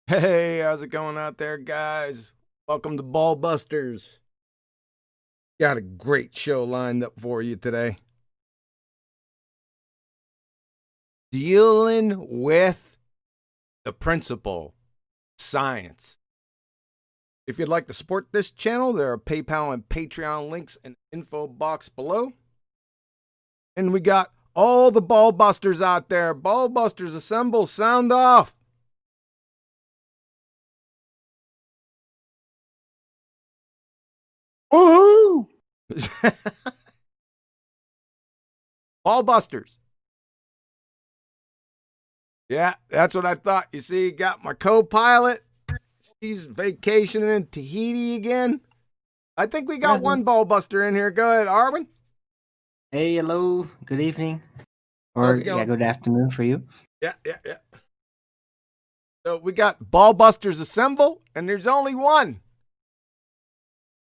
Hey, how's it going out there, guys? Welcome to BALLBUSTERS. Got a great show lined up for you today. Dealing with the principle, science. If you'd like to support this channel, there are PayPal and Patreon links in the info box below. And we got all the BALLBUSTERS out there. BALLBUSTERS, assemble, sound off. Woohoo! BALLBUSTERS. Yeah, that's what I thought. You see, got my co-pilot. She's vacationing in Tahiti again. I think we got one BALLBUSTER in here. Go ahead, Arwin. Hey, hello, good evening. How's Or, it going? good afternoon for you. Yeah. So we got BALLBUSTERS assemble, and there's only one.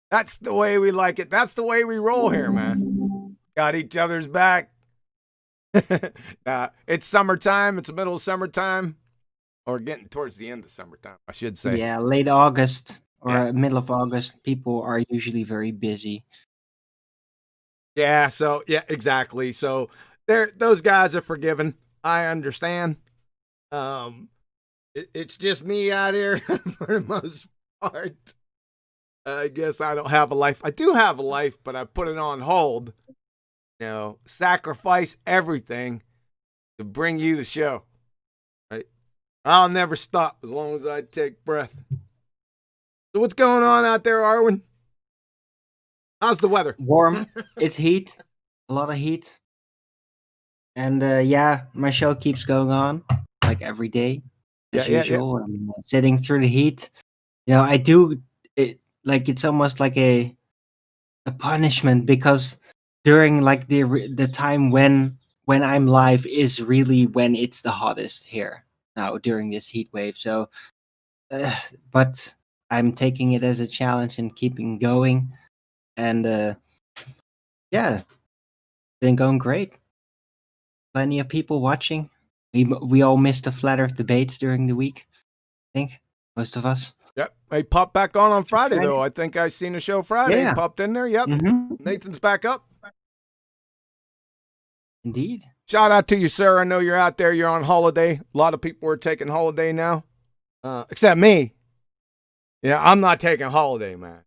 That's the way we like it. That's the way we roll here, man. Got each other's back. It's summertime. It's the middle of summertime. Or getting towards the end of summertime, I should say. Yeah, late August or middle of August, people are usually very busy. Yeah, exactly. So those guys are forgiven. I understand. It's just me out here for the most part. I guess I don't have a life. I do have a life, but I put it on hold. Sacrifice everything to bring you the show. Right? I'll never stop as long as I take breath. So what's going on out there, Arwin? How's the weather? Warm. It's heat. A lot of heat. And my show keeps going on like every day as usual. Yeah. I'm sitting through the heat. I do it like it's almost like a punishment because during like the time when I'm live is really when it's the hottest here now during this heat wave. So, but I'm taking it as a challenge and keeping going. And been going great. Plenty of people watching. We all missed the flat Earth debates during the week. I think most of us. Yep. He popped back on Friday, though. I think I seen a show Friday. Yeah. He popped in there. Yep. Nathan's back up. Indeed. Shout out to you, sir. I know you're out there. You're on holiday. A lot of people are taking holiday now, except me. Yeah, I'm not taking holiday, man.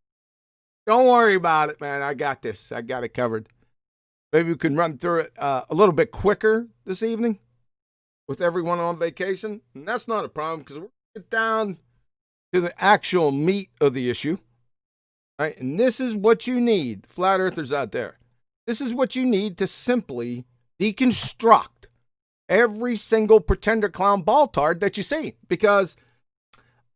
Don't worry about it, man. I got this. I got it covered. Maybe we can run through it a little bit quicker this evening with everyone on vacation. And that's not a problem because we're going to get down to the actual meat of the issue. Right? And this is what you need, flat earthers out there. This is what you need to simply deconstruct every single pretender clown ball-tard that you see. Because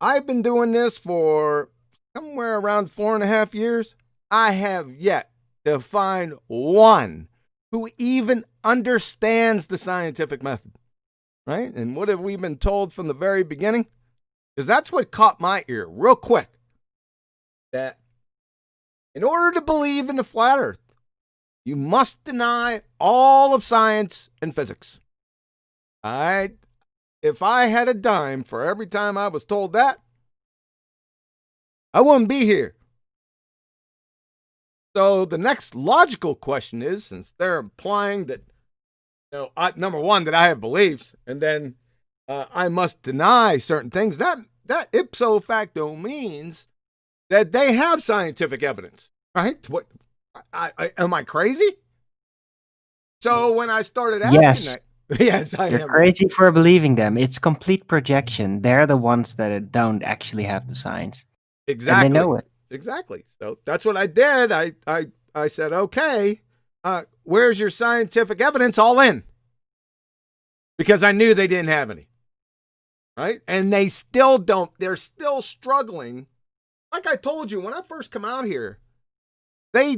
I've been doing this for somewhere around 4.5 years. I have yet to find one who even understands the scientific method. Right? And what have we been told from the very beginning? Because that's what caught my ear real quick. That in order to believe in the flat earth, you must deny all of science and physics. If I had a dime for every time I was told that, I wouldn't be here. So the next logical question is, since they're implying that, number one, that I have beliefs, and then I must deny certain things, that ipso facto means that they have scientific evidence, right? What? Am I crazy? So when I started asking that, yes, I am. You're crazy for believing them. It's complete projection. They're the ones that don't actually have the science. Exactly. And they know it. Exactly. So that's what I did. I said, okay, where's your scientific evidence? All in. Because I knew they didn't have any. Right? And they still don't. They're still struggling. Like I told you, when I first come out here, they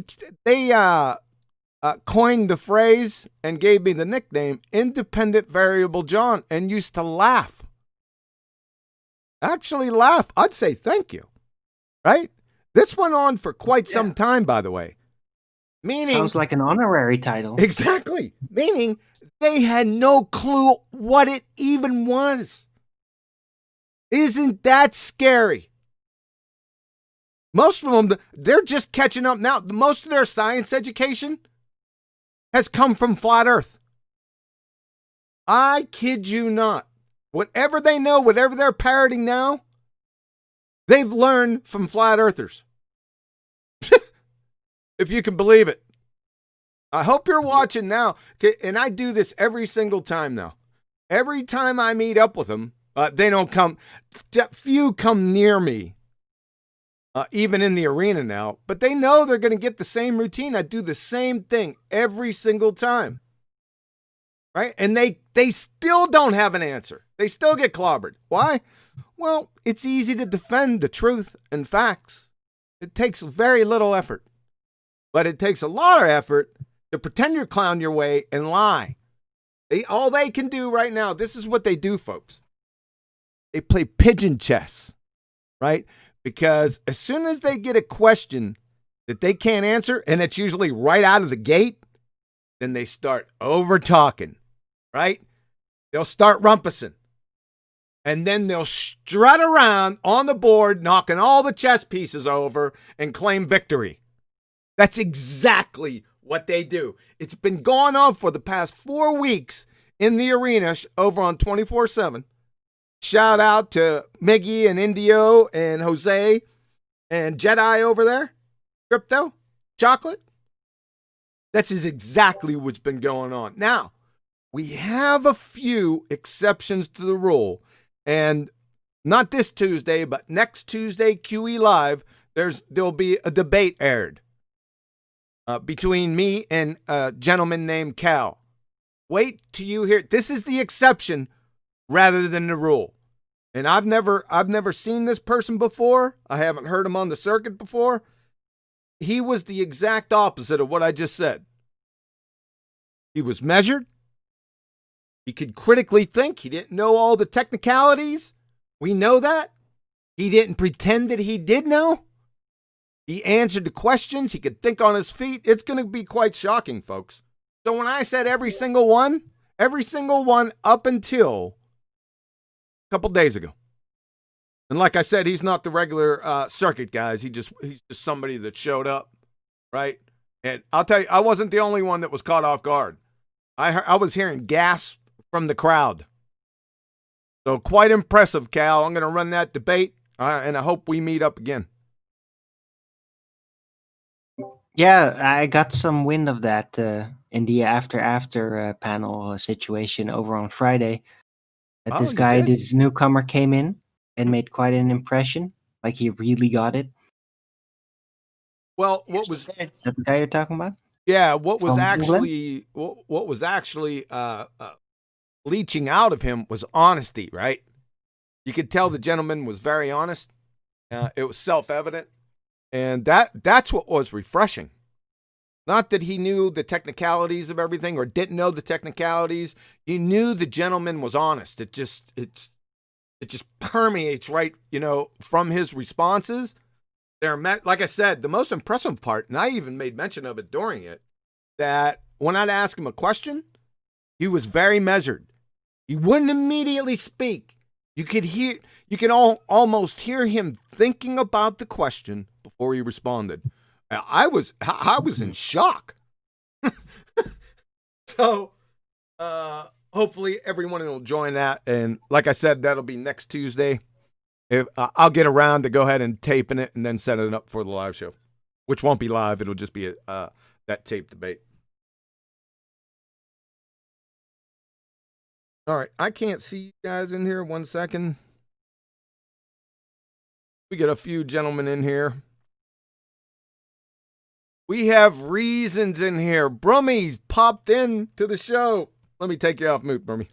coined the phrase and gave me the nickname Independent Variable John and used to laugh. Actually laugh. I'd say thank you. Right? This went on for quite some time, by the way. Meaning, sounds like an honorary title. Exactly. Meaning they had no clue what it even was. Isn't that scary? Most of them, they're just catching up now. Most of their science education has come from flat Earth. I kid you not. Whatever they know, whatever they're parroting now, they've learned from flat earthers. If you can believe it. I hope you're watching now. And I do this every single time now. Every time I meet up with them, they don't come. Few come near me, even in the arena now. But they know they're going to get the same routine. I do the same thing every single time. Right? And they still don't have an answer. They still get clobbered. Why? Well, it's easy to defend the truth and facts. It takes very little effort. But it takes a lot of effort to pretend you're clown your way and lie. All they can do right now, this is what they do, folks. They play pigeon chess, right? Because as soon as they get a question that they can't answer, and it's usually right out of the gate, then they start over-talking, right? They'll start rumpusing. And then they'll strut around on the board, knocking all the chess pieces over and claim victory. That's exactly what they do. It's been going on for the past 4 weeks in the arena over on 24/7. Shout out to Miggy and Indio and Jose and Jedi over there. Crypto, Chocolate. This is exactly what's been going on. Now, we have a few exceptions to the rule. And not this Tuesday, but next Tuesday, QE Live, there'll be a debate aired between me and a gentleman named Cal. Wait till you hear. This is the exception rather than the rule. And I've never seen this person before. I haven't heard him on the circuit before. He was the exact opposite of what I just said. He was measured. He could critically think. He didn't know all the technicalities. We know that. He didn't pretend that he did know. He answered the questions. He could think on his feet. It's going to be quite shocking, folks. So when I said every single one up until a couple days ago. And like I said, he's not the regular circuit guys. He's just somebody that showed up, right? And I'll tell you, I wasn't the only one that was caught off guard. I was hearing gasps from the crowd. So quite impressive, Cal. I'm going to run that debate, and I hope we meet up again. Yeah, I got some wind of that in the after panel situation over on Friday. That this guy, this newcomer, came in and made quite an impression. Like he really got it. Well, what was is that the guy you're talking about? Yeah, what was actually leaching out of him was honesty, right? You could tell the gentleman was very honest. It was self-evident. And that's what was refreshing. Not that he knew the technicalities of everything or didn't know the technicalities. You knew the gentleman was honest. It just permeates right, from his responses. Like I said, the most impressive part, and I even made mention of it during it, that when I'd ask him a question, he was very measured. He wouldn't immediately speak. You could almost hear him thinking about the question before he responded. I was in shock. So, hopefully everyone will join that. And like I said, that'll be next Tuesday. I'll get around to go ahead and taping it and then set it up for the live show, which won't be live. It'll just be that tape debate. All right. I can't see you guys in here. 1 second. We get a few gentlemen in here. We have reasons in here. Brummy's popped in to the show. Let me take you off mute, Brummy.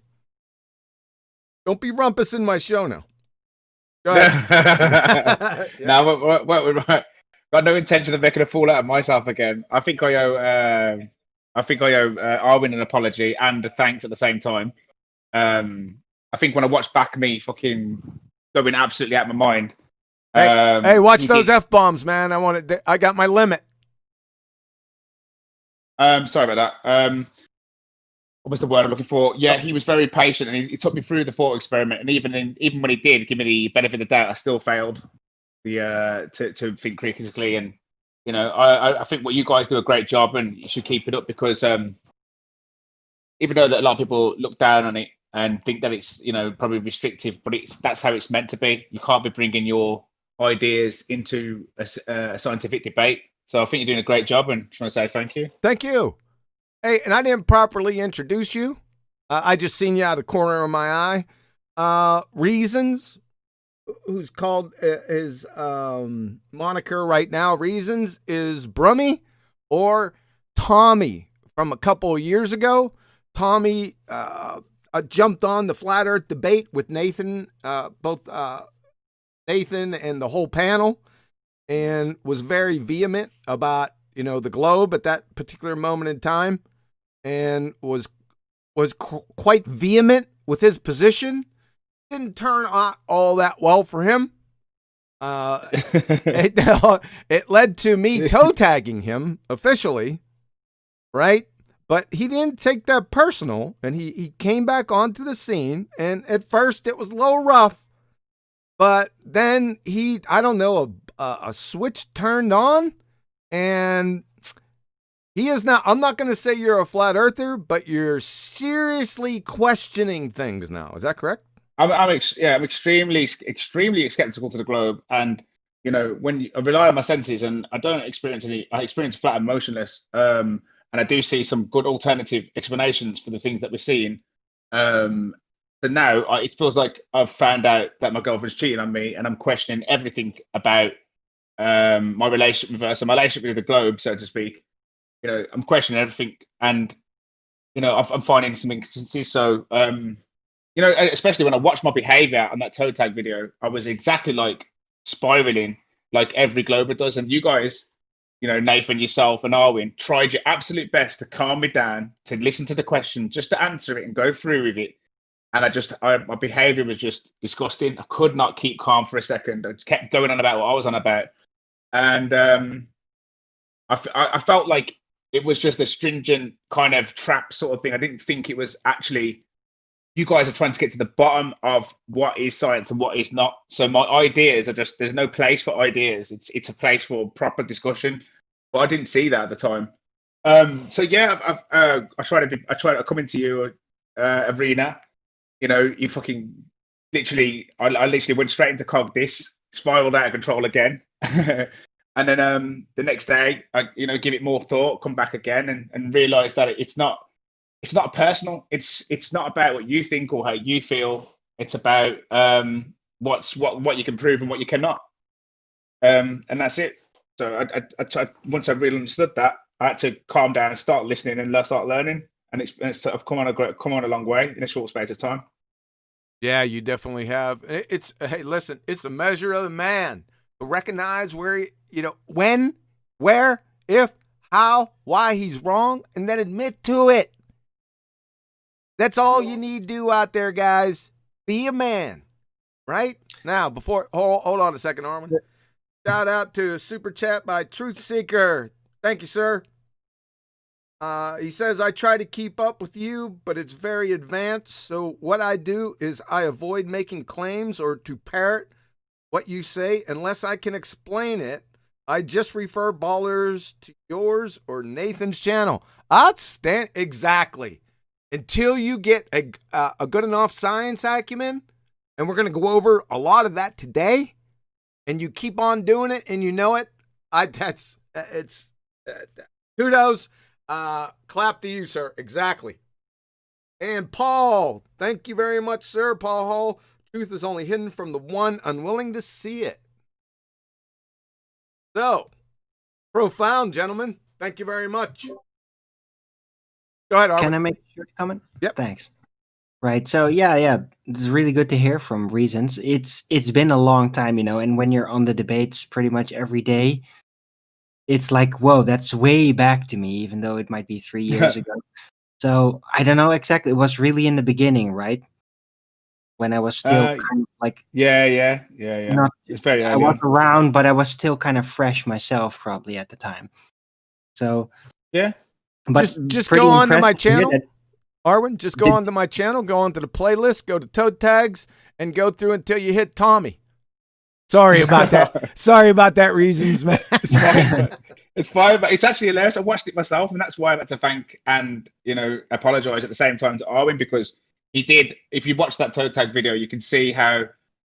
Don't be rumpusing my show now. Go ahead. Yeah. No, got no intention of making a fool out of myself again. I think I owe Arwin an apology and a thanks at the same time. I think when I watched back me fucking going absolutely out of my mind. Hey, watch those F-bombs, man. I got my limit. Sorry about that. what was the word I'm looking for? Yeah, he was very patient, and he took me through the thought experiment. And even when he did give me the benefit of the doubt, I still failed to think critically. And I think what you guys do a great job, and you should keep it up, because even though that a lot of people look down on it and think that it's probably restrictive, but that's how it's meant to be. You can't be bringing your ideas into a scientific debate. So I think you're doing a great job, and just want to say thank you. Thank you. Hey, and I didn't properly introduce you. I just seen you out of the corner of my eye. Reasons, who's called his moniker right now, Reasons, is Brummy or Tommy from a couple of years ago. Tommy jumped on the Flat Earth debate with Nathan, both Nathan and the whole panel, and was very vehement about the globe at that particular moment in time, and was quite vehement with his position. Didn't turn out all that well for him. It led to me toe tagging him officially, right? But he didn't take that personal, and he came back onto the scene. And at first it was a little rough, but then I don't know, a switch turned on. And he is now, I'm not going to say you're a flat earther, but you're seriously questioning things now. Is that correct? I'm extremely skeptical to the globe. And, when I rely on my senses, and I don't experience I experience flat and motionless. And I do see some good alternative explanations for the things that we're seeing. So now it feels like I've found out that my girlfriend's cheating on me, and I'm questioning everything about my relationship with her, so my relationship with the globe, so to speak. I'm questioning everything, and I'm finding some inconsistencies. So especially when I watched my behavior on that toe tag video, I was exactly like spiraling, like every glober does. And you guys, Nathan, yourself, and Arwin tried your absolute best to calm me down, to listen to the question, just to answer it and go through with it. And my behavior was just disgusting. I could not keep calm for a second. I just kept going on about what I was on about. And I felt like it was just a stringent kind of trap sort of thing. I didn't think it was actually, you guys are trying to get to the bottom of what is science and what is not. So my ideas are just, there's no place for ideas. It's a place for proper discussion. But I didn't see that at the time. So yeah, I tried to come into your arena. You fucking literally, I literally went straight into cog this, spiraled out of control again. And then the next day, I give it more thought, come back again, and realize that it's not personal. It's not about what you think or how you feel. It's about what you can prove and what you cannot. And that's it. So I once I really understood that, I had to calm down and start listening and start learning. And it's sort of come on a long way in a short space of time. Yeah, you definitely have. Hey, listen, it's a measure of the man to recognize where when, where, if, how, why he's wrong, and then admit to it. That's all you need to do out there, guys. Be a man, right? Now, before hold on a second, Armin. Shout out to a super chat by Truth Seeker. Thank you, sir. He says, I try to keep up with you, but it's very advanced. So what I do is I avoid making claims or to parrot what you say unless I can explain it. I just refer ballers to yours or Nathan's channel. Exactly. Until you get a good enough science acumen, and we're going to go over a lot of that today, and you keep on doing it, and it. It's kudos. Clap to you, sir. Exactly. And Paul, thank you very much, sir. Paul Hall, truth is only hidden from the one unwilling to see it. So, profound, gentlemen. Thank you very much. Go ahead, Armin. Can I make a short comment? Yep. Thanks. Right. So yeah, it's really good to hear from Reasons. It's been a long time, and when you're on the debates pretty much every day, it's like, whoa, that's way back to me, even though it might be 3 years ago. So I don't know exactly. It was really in the beginning, right? When I was still kind of like, yeah. It's very I was around, but I was still kind of fresh myself, probably at the time. So yeah, but just go on to my channel. Arwen, just go onto my channel, go onto the playlist, go to Toad Tags, and go through until you hit Tommy. Sorry about that. Sorry about that, Reasons, man. It's fine. It's fine, but it's actually hilarious. I watched it myself, and that's why I had to thank and apologize at the same time to Arwen, because he did. If you watch that Toad Tag video, you can see how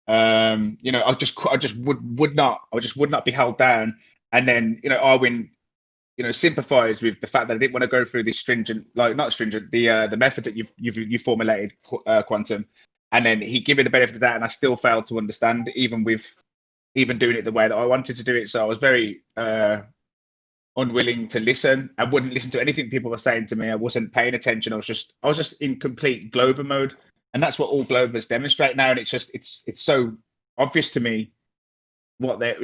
I just would not be held down, and then Arwen sympathized with the fact that I didn't want to go through this stringent, not stringent, the method that you've formulated, Quantum, and then he gave me the benefit of that, and I still failed to understand, even doing it the way that I wanted to do it. So I was very unwilling to listen. I wouldn't listen to anything people were saying to me. I wasn't paying attention. I was just in complete Glober mode, and that's what all Globers demonstrate now. And it's so obvious to me what they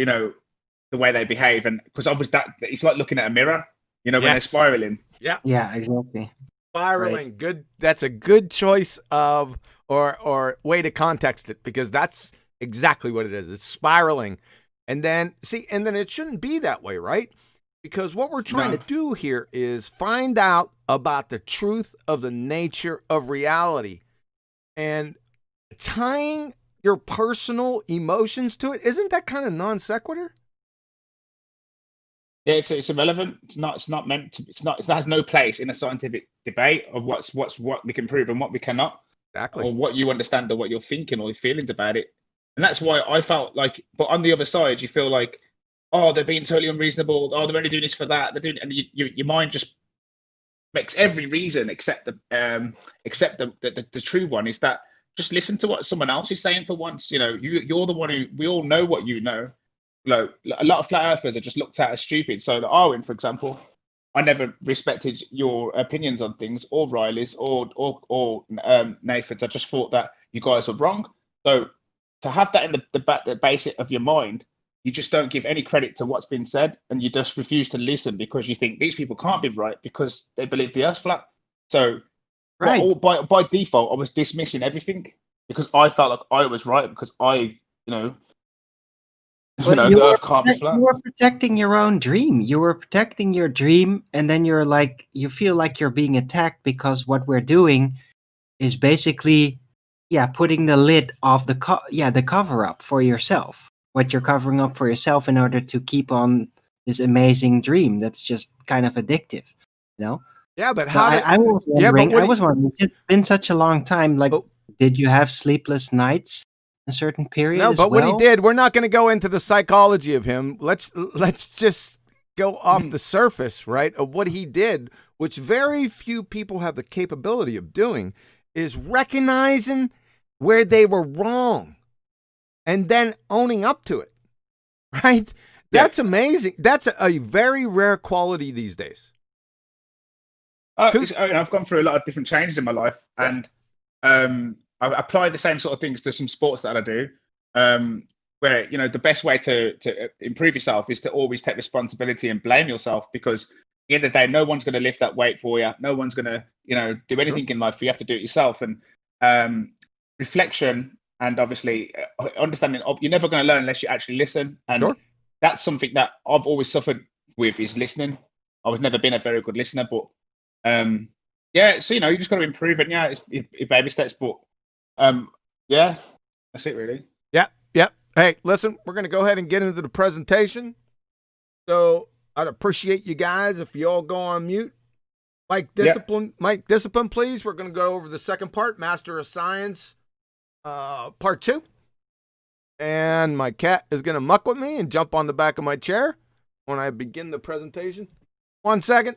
the way they behave, and because obviously that it's like looking at a mirror, when they're spiraling. Yeah, exactly. Spiraling. Right. Good. That's a good choice of or way to context it, because that's exactly what it is. It's spiraling. And then it shouldn't be that way, right? Because what we're trying to do here is find out about the truth of the nature of reality, and tying your personal emotions to it. Isn't that kind of non sequitur? Yeah, it's irrelevant. It's not meant to. It has no place in a scientific debate of what we can prove and what we cannot. Exactly. Or what you understand or what you're thinking or your feelings about it. And that's why I felt like, but on the other side, you feel like, oh, they're being totally unreasonable. Oh, they're only doing this for that. They're doing, and your mind just makes every reason except the true one is that just listen to what someone else is saying for once. You're the one who, we all know what you know. A lot of flat earthers are just looked at as stupid. So Arwen, for example, I never respected your opinions on things, or Riley's, or Nathan's. I just thought that you guys were wrong. So to have that in the basic of your mind, you just don't give any credit to what's been said, and you just refuse to listen because you think these people can't be right because they believe the Earth's flat. So Right. by default, I was dismissing everything because I felt like I was right because But the Earth can't be flat. you were protecting your own dream. You were protecting your dream, and then you feel like you're being attacked because what we're doing is basically, putting the lid off the cover up for yourself. What you're covering up for yourself in order to keep on this amazing dream that's just kind of addictive, Yeah, but So how? I was wondering. but what I was wondering. It's been such a long time. Like, did you have sleepless nights? A certain period. No, as but well? what he did, we're not going to go into the psychology of him. Let's just go off the surface, right, of what he did, which very few people have the capability of doing, is recognizing where they were wrong and then owning up to it, right? That's amazing. That's a very rare quality these days. I've gone through a lot of different changes in my life, and I apply the same sort of things to some sports that I do, where the best way to improve yourself is to always take responsibility and blame yourself, because at the end of the day, no one's going to lift that weight for you. No one's going to do anything in life. You have to do it yourself. And reflection and obviously understanding you're never going to learn unless you actually listen. And that's something that I've always suffered with, is listening. I was never been a very good listener, but so you just got to improve it. Yeah, it's baby steps, but that's it really. Yeah. Hey, listen, we're going to go ahead and get into the presentation. So I'd appreciate you guys if you all go on mute. Mike Discipline, please. We're going to go over the second part, Master of Science, part 2. And my cat is going to muck with me and jump on the back of my chair when I begin the presentation. 1 second.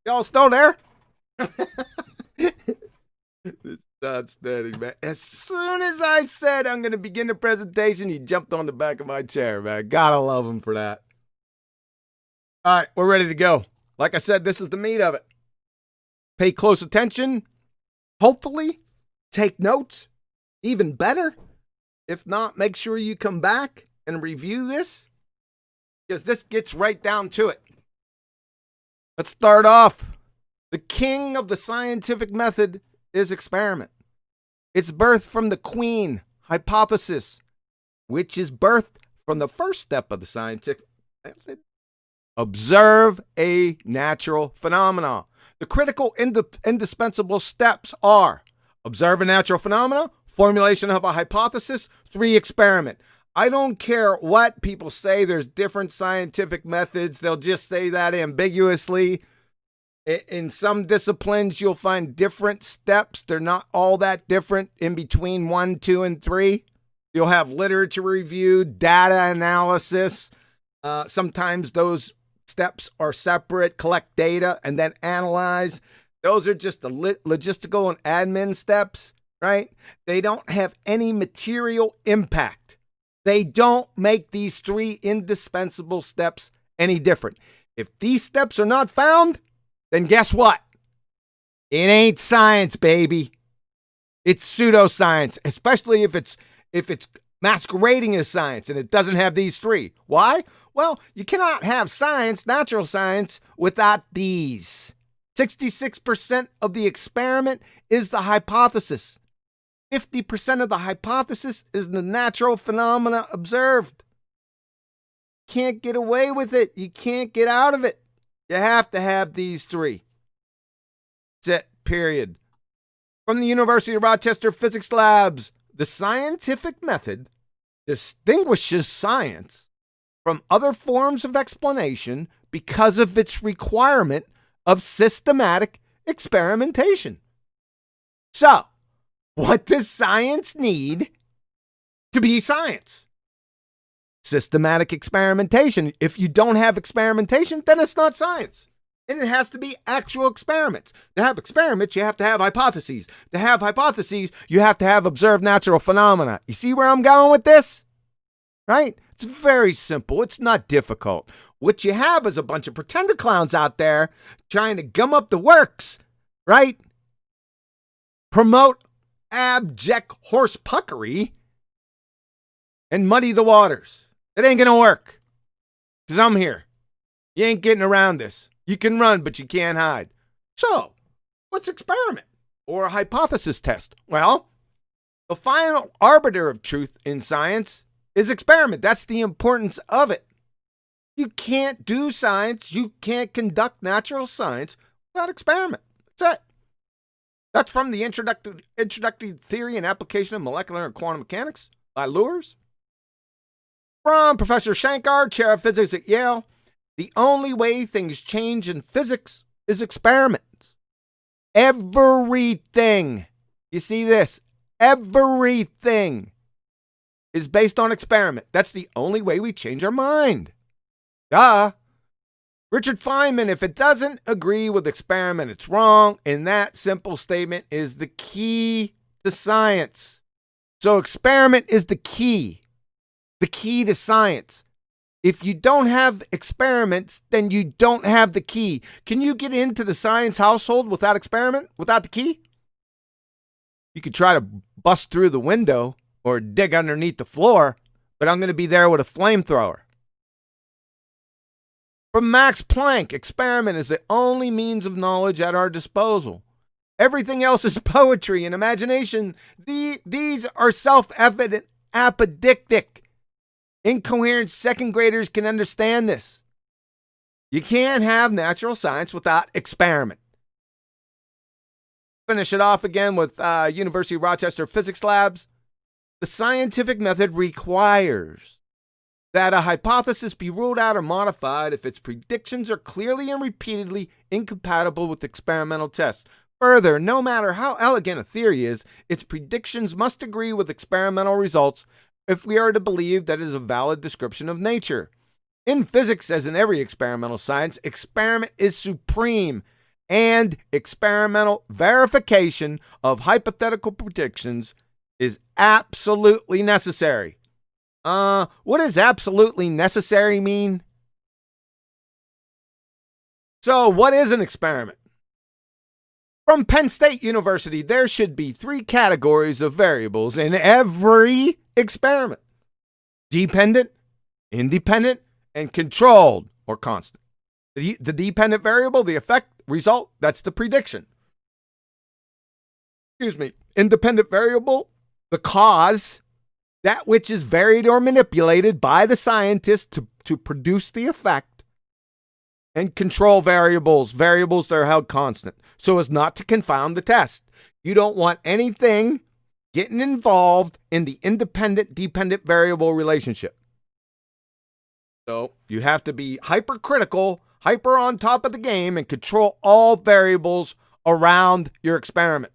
Y'all still there? It's not steady, man. As soon as I said I'm going to begin the presentation, he jumped on the back of my chair, man. Gotta love him for that. All right, we're ready to go. Like I said, this is the meat of it. Pay close attention. Hopefully, take notes. Even better. If not, make sure you come back and review this. because this gets right down to it. Let's start off. The king of the scientific method is experiment. It's birthed from the queen hypothesis, which is birthed from the first step of the scientific method. Observe a natural phenomena. The critical indispensable steps are observe a natural phenomena, formulation of a hypothesis, 3, experiment. I don't care what people say. There's different scientific methods. They'll just say that ambiguously. In some disciplines, you'll find different steps. They're not all that different in between 1, 2, and 3. You'll have literature review, data analysis. Sometimes those steps are separate, collect data, and then analyze. Those are just the logistical and admin steps, right? They don't have any material impact. They don't make these 3 indispensable steps any different. If these steps are not found, then guess what? It ain't science, baby. It's pseudoscience, especially if it's masquerading as science and it doesn't have these 3. Why? Well, you cannot have science, natural science, without these. 66% of the experiment is the hypothesis. 50% of the hypothesis is the natural phenomena observed. Can't get away with it. You can't get out of it. You have to have these 3. That's it, period. From the University of Rochester Physics Labs, the scientific method distinguishes science from other forms of explanation because of its requirement of systematic experimentation. So, what does science need to be science? Systematic experimentation. If you don't have experimentation, then it's not science. And it has to be actual experiments. To have experiments, you have to have hypotheses. To have hypotheses, you have to have observed natural phenomena. You see where I'm going with this? Right? It's very simple. It's not difficult. What you have is a bunch of pretender clowns out there trying to gum up the works, right? Promote abject horse puckery and muddy the waters. It ain't gonna work. Because I'm here. You ain't getting around this. You can run, but you can't hide. So, what's experiment? Or a hypothesis test? Well, the final arbiter of truth in science is experiment. That's the importance of it. You can't do science, you can't conduct natural science without experiment. That's it. That's from the Introductory Theory and Application of Molecular and Quantum Mechanics by Lewis. From Professor Shankar, Chair of Physics at Yale, the only way things change in physics is experiments. Everything, you see this, everything is based on experiment. That's the only way we change our mind. Duh. Richard Feynman, if it doesn't agree with experiment, it's wrong. And that simple statement is the key to science. So experiment is the key to science. If you don't have experiments, then you don't have the key. Can you get into the science household without experiment, without the key? You could try to bust through the window or dig underneath the floor, but I'm going to be there with a flamethrower. From Max Planck, experiment is the only means of knowledge at our disposal. Everything else is poetry and imagination. These are self-evident, apodictic. Incoherent second graders can understand this. You can't have natural science without experiment. Finish it off again with University of Rochester Physics Labs. The scientific method requires that a hypothesis be ruled out or modified if its predictions are clearly and repeatedly incompatible with experimental tests. Further, no matter how elegant a theory is, its predictions must agree with experimental results if we are to believe that it is a valid description of nature. In physics, as in every experimental science, experiment is supreme, and experimental verification of hypothetical predictions is absolutely necessary. What does absolutely necessary mean? So, what is an experiment? From Penn State University, there should be 3 categories of variables in every experiment: dependent, independent, and controlled or constant. The dependent variable, the effect, result, that's the prediction. Excuse me. Independent variable, the cause, that which is varied or manipulated by the scientist to produce the effect. And control variables, variables that are held constant, so as not to confound the test. You don't want anything getting involved in the independent-dependent variable relationship. So you have to be hypercritical, hyper on top of the game, and control all variables around your experiment.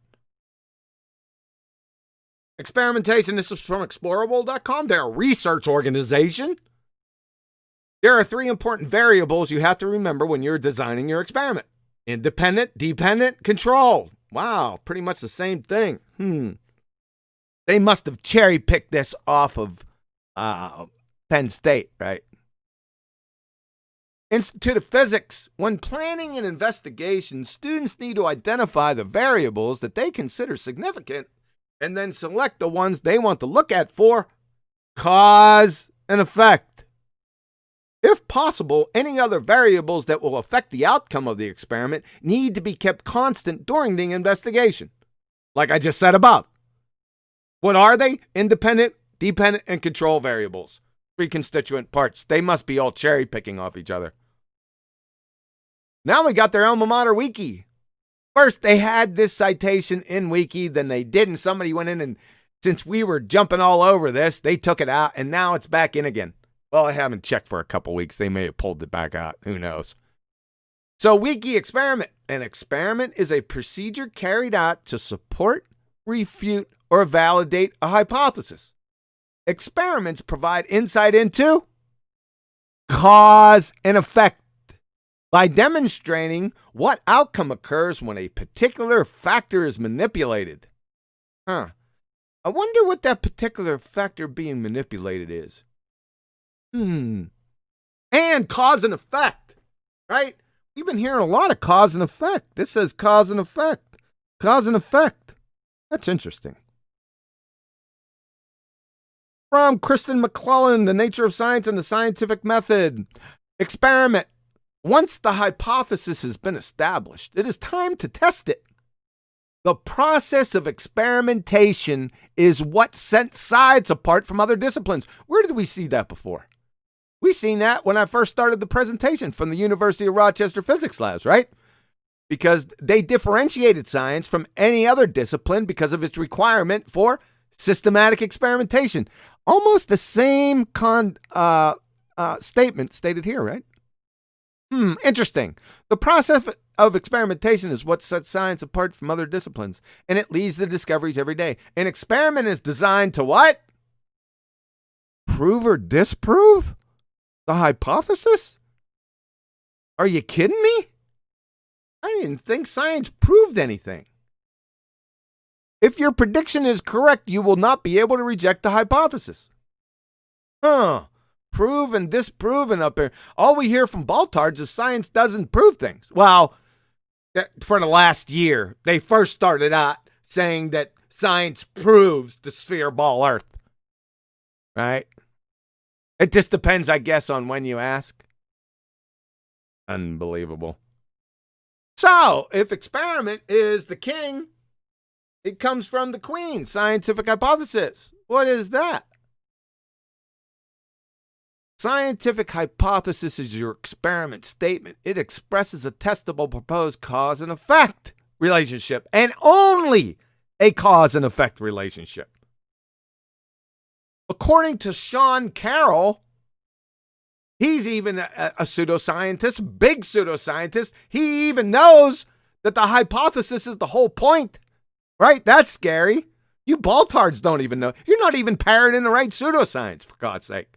Experimentation, this is from explorable.com. They're a research organization. There are 3 important variables you have to remember when you're designing your experiment. Independent, dependent, control. Wow, pretty much the same thing. They must have cherry-picked this off of Penn State, right? Institute of Physics. When planning an investigation, students need to identify the variables that they consider significant and then select the ones they want to look at for cause and effect. If possible, any other variables that will affect the outcome of the experiment need to be kept constant during the investigation, like I just said above. What are they? Independent, dependent, and control variables. 3 constituent parts. They must be all cherry-picking off each other. Now we got their alma mater wiki. First, they had this citation in wiki, then they didn't. Somebody went in and, since we were jumping all over this, they took it out, and now it's back in again. Well, I haven't checked for a couple weeks. They may have pulled it back out. Who knows? So, wiki experiment. An experiment is a procedure carried out to support, refute, or validate a hypothesis. Experiments provide insight into cause and effect by demonstrating what outcome occurs when a particular factor is manipulated. I wonder what that particular factor being manipulated is. And cause and effect, right? We've been hearing a lot of cause and effect. This says cause and effect. Cause and effect. That's interesting. From Kristen McClellan, The Nature of Science and the Scientific Method. Experiment. Once the hypothesis has been established, it is time to test it. The process of experimentation is what sets science apart from other disciplines. Where did we see that before? We seen that when I first started the presentation from the University of Rochester Physics Labs, right? Because they differentiated science from any other discipline because of its requirement for systematic experimentation. Almost the same statement stated here, right? Interesting. The process of experimentation is what sets science apart from other disciplines, and it leads to discoveries every day. An experiment is designed to what? Prove or disprove the hypothesis? Are you kidding me? I didn't think science proved anything. If your prediction is correct, you will not be able to reject the hypothesis. Prove and disprove and up there. All we hear from Baltards is science doesn't prove things. Well, for the last year, they first started out saying that science proves the sphere ball Earth. Right? It just depends, I guess, on when you ask. Unbelievable. So, if experiment is the king, it comes from the queen. Scientific hypothesis. What is that? Scientific hypothesis is your experiment statement. It expresses a testable proposed cause and effect relationship, and only a cause and effect relationship. According to Sean Carroll, he's even a pseudoscientist, big pseudoscientist. He even knows that the hypothesis is the whole point, right? That's scary. You Baltards don't even know. You're not even parroting the right pseudoscience, for God's sake.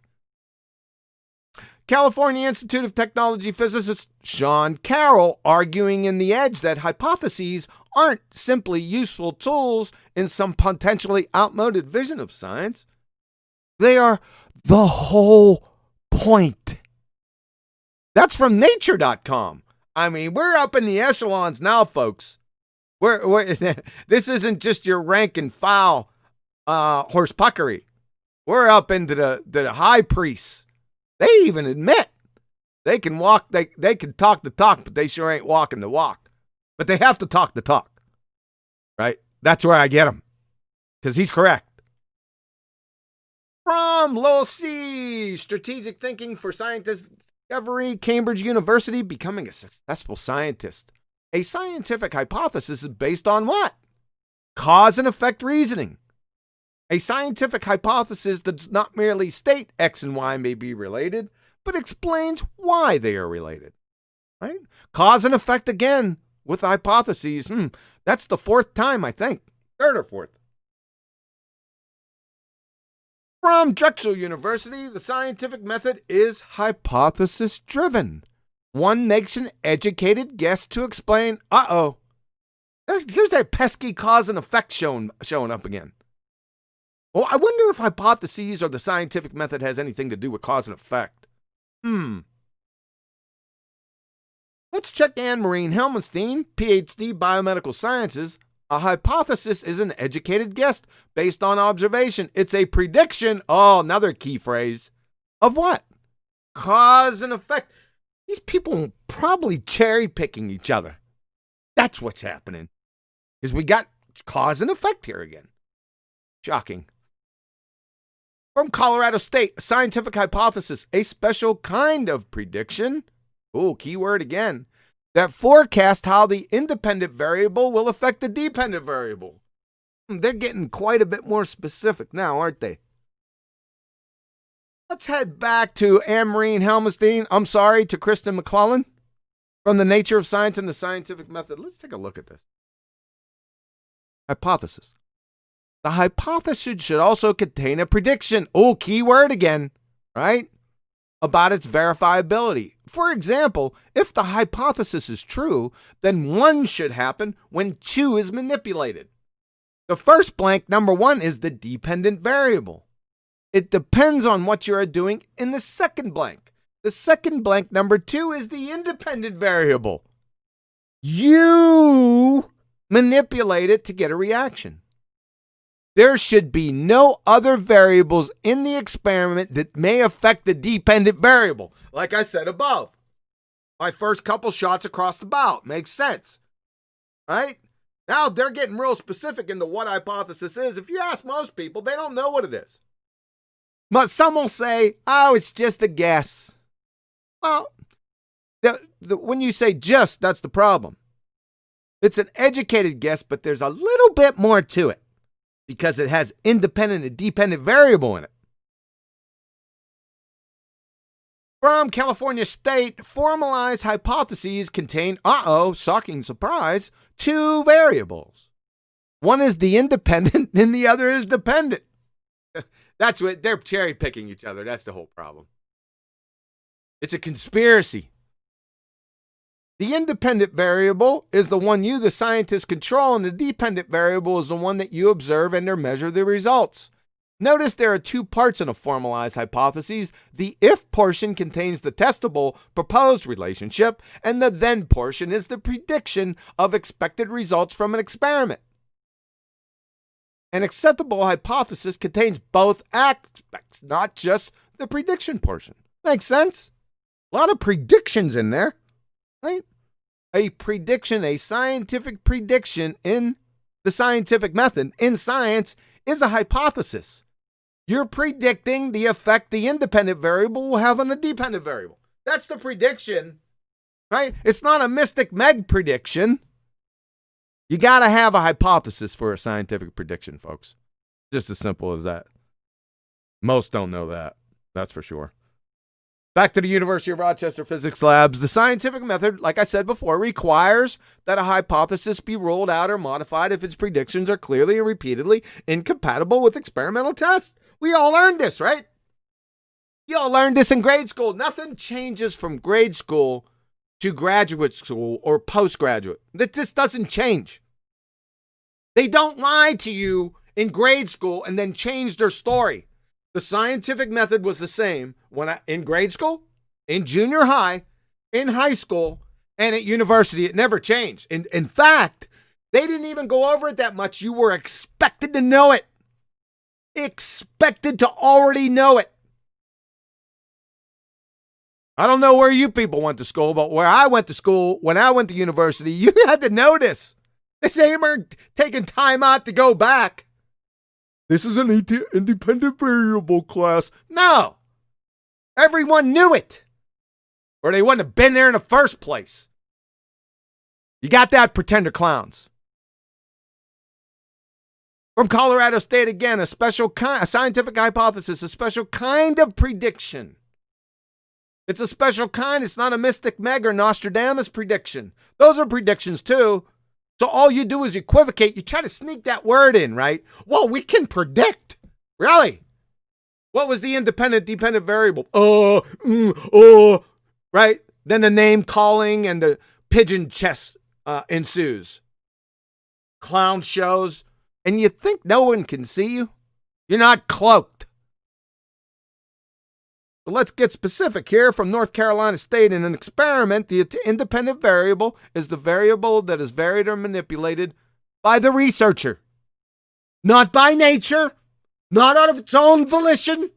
California Institute of Technology physicist Sean Carroll arguing in The Edge that hypotheses aren't simply useful tools in some potentially outmoded vision of science. They are the whole point. That's from nature.com. I mean, we're up in the echelons now, folks. This isn't just your rank and file horsepuckery. We're up into the high priests. They even admit they can walk, they can talk the talk, but they sure ain't walking the walk. But they have to talk the talk, right? That's where I get him, because he's correct. From Lowell C, Strategic Thinking for Scientist Discovery, Cambridge University, becoming a successful scientist. A scientific hypothesis is based on what? Cause and effect reasoning. A scientific hypothesis does not merely state X and Y may be related, but explains why they are related. Right? Cause and effect again with hypotheses. That's the fourth time, I think. Third or fourth. From Drexel University, the scientific method is hypothesis-driven. One makes an educated guess to explain, here's that pesky cause and effect showing up again. Well, I wonder if hypotheses or the scientific method has anything to do with cause and effect. Let's check Anne-Marie Helmenstein, PhD, Biomedical Sciences. A hypothesis is an educated guess based on observation. It's a prediction. Oh, another key phrase. Of what? Cause and effect. These people are probably cherry picking each other. That's what's happening. Because we got cause and effect here again. Shocking. From Colorado State, a scientific hypothesis, a special kind of prediction. Oh, keyword again. That forecast how the independent variable will affect the dependent variable. They're getting quite a bit more specific now, aren't they? Let's head back to Anne-Marie Helmenstein. I'm sorry, to Kristen McClellan from The Nature of Science and the Scientific Method. Let's take a look at this. Hypothesis. The hypothesis should also contain a prediction. Oh, keyword again, right? About its verifiability. For example, if the hypothesis is true, then 1 should happen when 2 is manipulated. The first blank, number 1, is the dependent variable. It depends on what you are doing in the second blank. The second blank, number 2, is the independent variable. You manipulate it to get a reaction. There should be no other variables in the experiment that may affect the dependent variable. Like I said above, my first couple shots across the bow. Makes sense, right? Now they're getting real specific into what hypothesis is. If you ask most people, they don't know what it is. But some will say, oh, it's just a guess. Well, when you say just, that's the problem. It's an educated guess, but there's a little bit more to it, because it has independent and dependent variable in it. From California State, formalized hypotheses contain, shocking surprise, 2 variables. One is the independent and the other is dependent. That's what they're cherry picking each other. That's the whole problem. It's a conspiracy. The independent variable is the one you, the scientist, control, and the dependent variable is the one that you observe and or measure the results. Notice there are 2 parts in a formalized hypothesis. The if portion contains the testable proposed relationship, and the then portion is the prediction of expected results from an experiment. An acceptable hypothesis contains both aspects, not just the prediction portion. Makes sense? A lot of predictions in there, right? A prediction, a scientific prediction in the scientific method, in science, is a hypothesis. You're predicting the effect the independent variable will have on the dependent variable. That's the prediction, right? It's not a Mystic Meg prediction. You got to have a hypothesis for a scientific prediction, folks. Just as simple as that. Most don't know that. That's for sure. Back to the University of Rochester Physics Labs. The scientific method, like I said before, requires that a hypothesis be ruled out or modified if its predictions are clearly and repeatedly incompatible with experimental tests. We all learned this, right? You all learned this in grade school. Nothing changes from grade school to graduate school or postgraduate. This doesn't change. They don't lie to you in grade school and then change their story. The scientific method was the same in grade school, in junior high, in high school, and at university. It never changed. In fact, they didn't even go over it that much. You were expected to know it. Expected to already know it. I don't know where you people went to school, but where I went to school, when I went to university, you had to know this. They say you weren't taking time out to go back. This is an independent variable class. No. Everyone knew it. Or they wouldn't have been there in the first place. You got that, pretender clowns. From Colorado State again, a scientific hypothesis, a special kind of prediction. It's a special kind. It's not a Mystic Meg or Nostradamus prediction. Those are predictions too. So all you do is equivocate. You try to sneak that word in, right? Well, we can predict. Really? What was the dependent variable? Right? Then the name calling and the pigeon chess ensues. Clown shows. And you think no one can see you? You're not cloaked. So let's get specific here. From North Carolina State, in an experiment, the independent variable is the variable that is varied or manipulated by the researcher. Not by nature, not out of its own volition.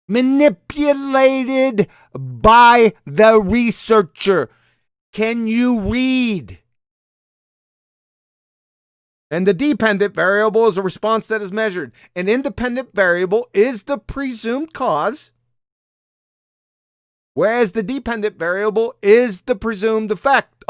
Manipulated by the researcher. Can you read? And the dependent variable is a response that is measured. An independent variable is the presumed cause, whereas the dependent variable is the presumed effect.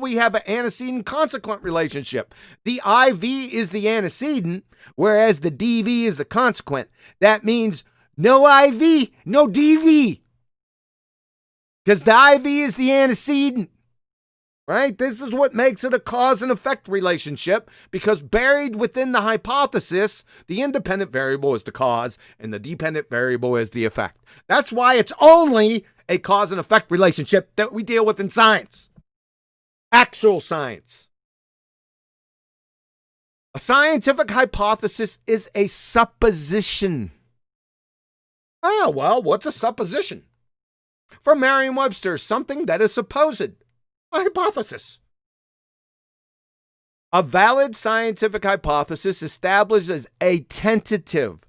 We have an antecedent-consequent relationship. The IV is the antecedent, whereas the DV is the consequent. That means no IV, no DV. Because the IV is the antecedent. Right? This is what makes it a cause and effect relationship, because buried within the hypothesis, the independent variable is the cause and the dependent variable is the effect. That's why it's only a cause and effect relationship that we deal with in science. Actual science. A scientific hypothesis is a supposition. Oh, well, what's a supposition? From Merriam-Webster, something that is supposed. A hypothesis. A valid scientific hypothesis establishes a tentative,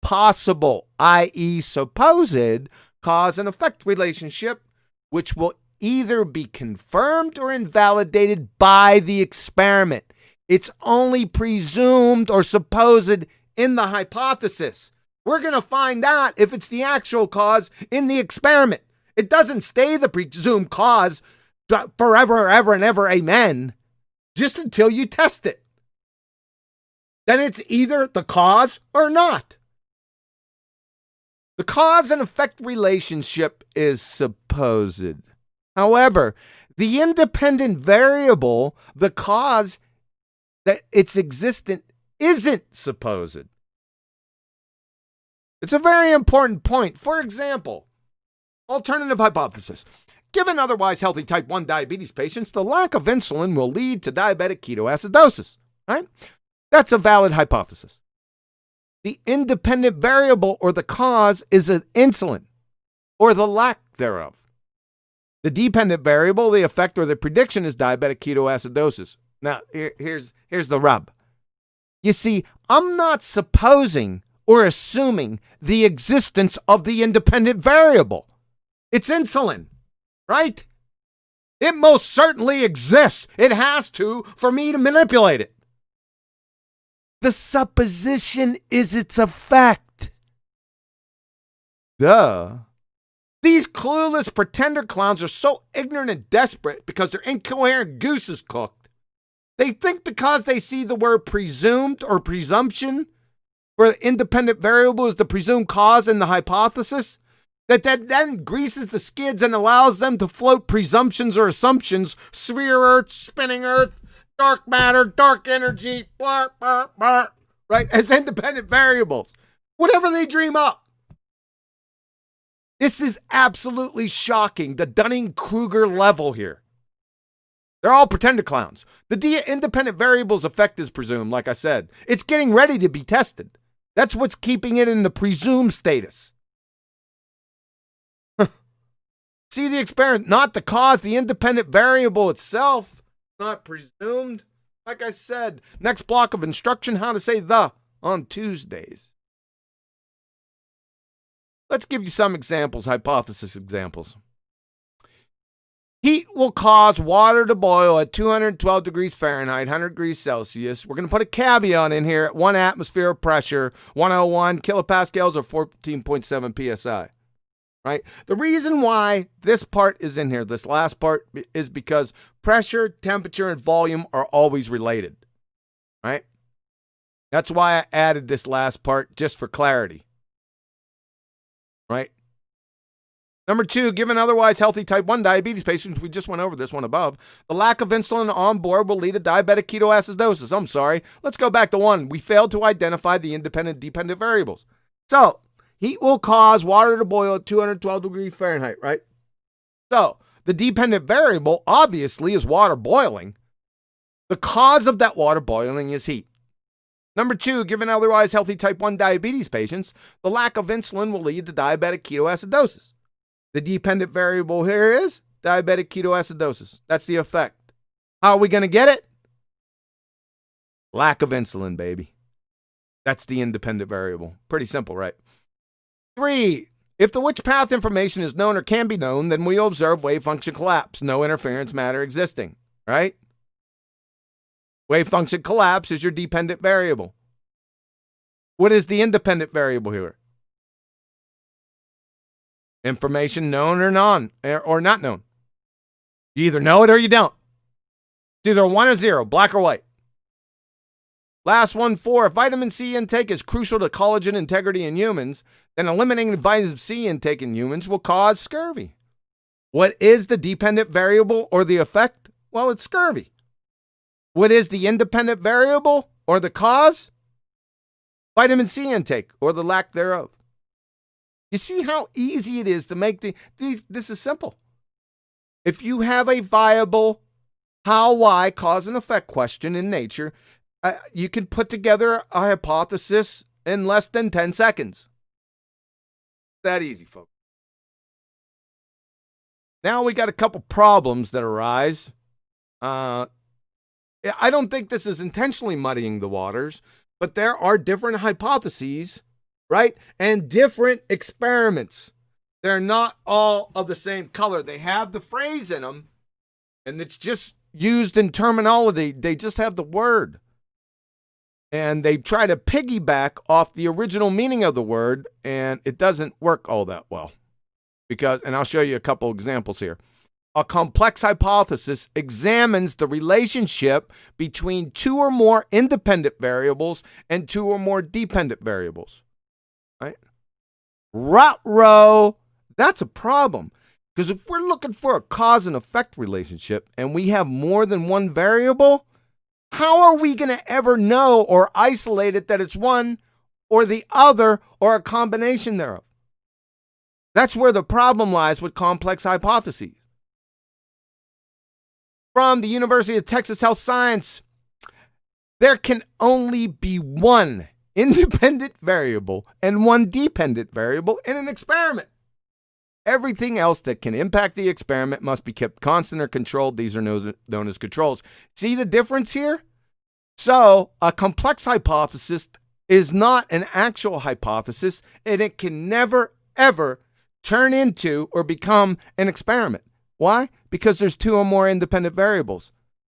possible, i.e. supposed, cause and effect relationship, which will either be confirmed or invalidated by the experiment. It's only presumed or supposed in the hypothesis. We're going to find out if it's the actual cause in the experiment. It doesn't stay the presumed cause forever, ever, and ever, amen, just until you test it. Then it's either the cause or not. The cause and effect relationship is supposed. However, the independent variable, the cause that it's existent, isn't supposed. It's a very important point. For example, alternative hypothesis. Given otherwise healthy type 1 diabetes patients, the lack of insulin will lead to diabetic ketoacidosis, right? That's a valid hypothesis. The independent variable or the cause is an insulin or the lack thereof. The dependent variable, the effect or the prediction is diabetic ketoacidosis. Now, here's the rub. You see, I'm not supposing or assuming the existence of the independent variable. It's insulin. Right? It most certainly exists. It has to for me to manipulate it. The supposition is its effect. Duh. These clueless pretender clowns are so ignorant and desperate because their incoherent goose is cooked. They think because they see the word presumed or presumption for the independent variable is the presumed cause in the hypothesis, that then greases the skids and allows them to float presumptions or assumptions, sphere Earth, spinning Earth, dark matter, dark energy, blah, blah, blah, right, as independent variables. Whatever they dream up. This is absolutely shocking, the Dunning-Kruger level here. They're all pretender clowns. The independent variable's effect is presumed, like I said. It's getting ready to be tested. That's what's keeping it in the presumed status. See the experiment, not the cause, the independent variable itself, not presumed. Like I said, next block of instruction, how to say the on Tuesdays. Let's give you some examples, hypothesis examples. Heat will cause water to boil at 212 degrees Fahrenheit, 100 degrees Celsius. We're going to put a caveat in here at 1 atmosphere of pressure, 101 kilopascals or 14.7 psi. Right? The reason why this part is in here, this last part, is because pressure, temperature, and volume are always related. Right? That's why I added this last part, just for clarity. Right? Number 2, given otherwise healthy type 1 diabetes patients, we just went over this one above, the lack of insulin on board will lead to diabetic ketoacidosis. I'm sorry. Let's go back to 1. We failed to identify the independent-dependent variables. So, heat will cause water to boil at 212 degrees Fahrenheit, right? So, the dependent variable, obviously, is water boiling. The cause of that water boiling is heat. Number 2, given otherwise healthy type 1 diabetes patients, the lack of insulin will lead to diabetic ketoacidosis. The dependent variable here is diabetic ketoacidosis. That's the effect. How are we going to get it? Lack of insulin, baby. That's the independent variable. Pretty simple, right? 3, if the which path information is known or can be known, then we observe wave function collapse, no interference matter existing, right? Wave function collapse is your dependent variable. What is the independent variable here? Information known or not known. You either know it or you don't. It's either 1 or 0, black or white. Last one, 4. If vitamin C intake is crucial to collagen integrity in humans, then eliminating vitamin C intake in humans will cause scurvy. What is the dependent variable or the effect? Well, it's scurvy. What is the independent variable or the cause? Vitamin C intake or the lack thereof. You see how easy it is to make this is simple. If you have a viable how, why, cause, and effect question in nature, you can put together a hypothesis in less than 10 seconds. That easy, folks. Now we got a couple problems that arise. I don't think this is intentionally muddying the waters, but there are different hypotheses, right? And different experiments. They're not all of the same color. They have the phrase in them, and it's just used in terminology. They just have the word. And they try to piggyback off the original meaning of the word, and it doesn't work all that well. And I'll show you a couple examples here. A complex hypothesis examines the relationship between 2 or more independent variables and 2 or more dependent variables. Right? Ruh-roh, that's a problem. Because if we're looking for a cause and effect relationship and we have more than one variable, how are we going to ever know or isolate it that it's one or the other or a combination thereof? That's where the problem lies with complex hypotheses. From the University of Texas Health Science, there can only be one independent variable and one dependent variable in an experiment. Everything else that can impact the experiment must be kept constant or controlled. These are known as controls. See the difference here? So, a complex hypothesis is not an actual hypothesis, and it can never, ever turn into or become an experiment. Why? Because there's 2 or more independent variables.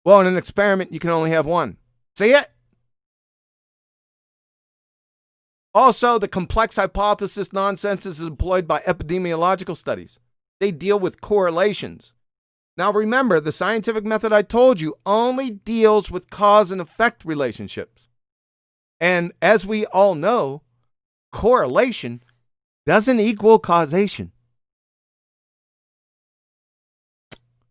Well, in an experiment, you can only have one. See it? Also, the complex hypothesis nonsense is employed by epidemiological studies. They deal with correlations. Now remember, the scientific method I told you only deals with cause and effect relationships. And as we all know, correlation doesn't equal causation.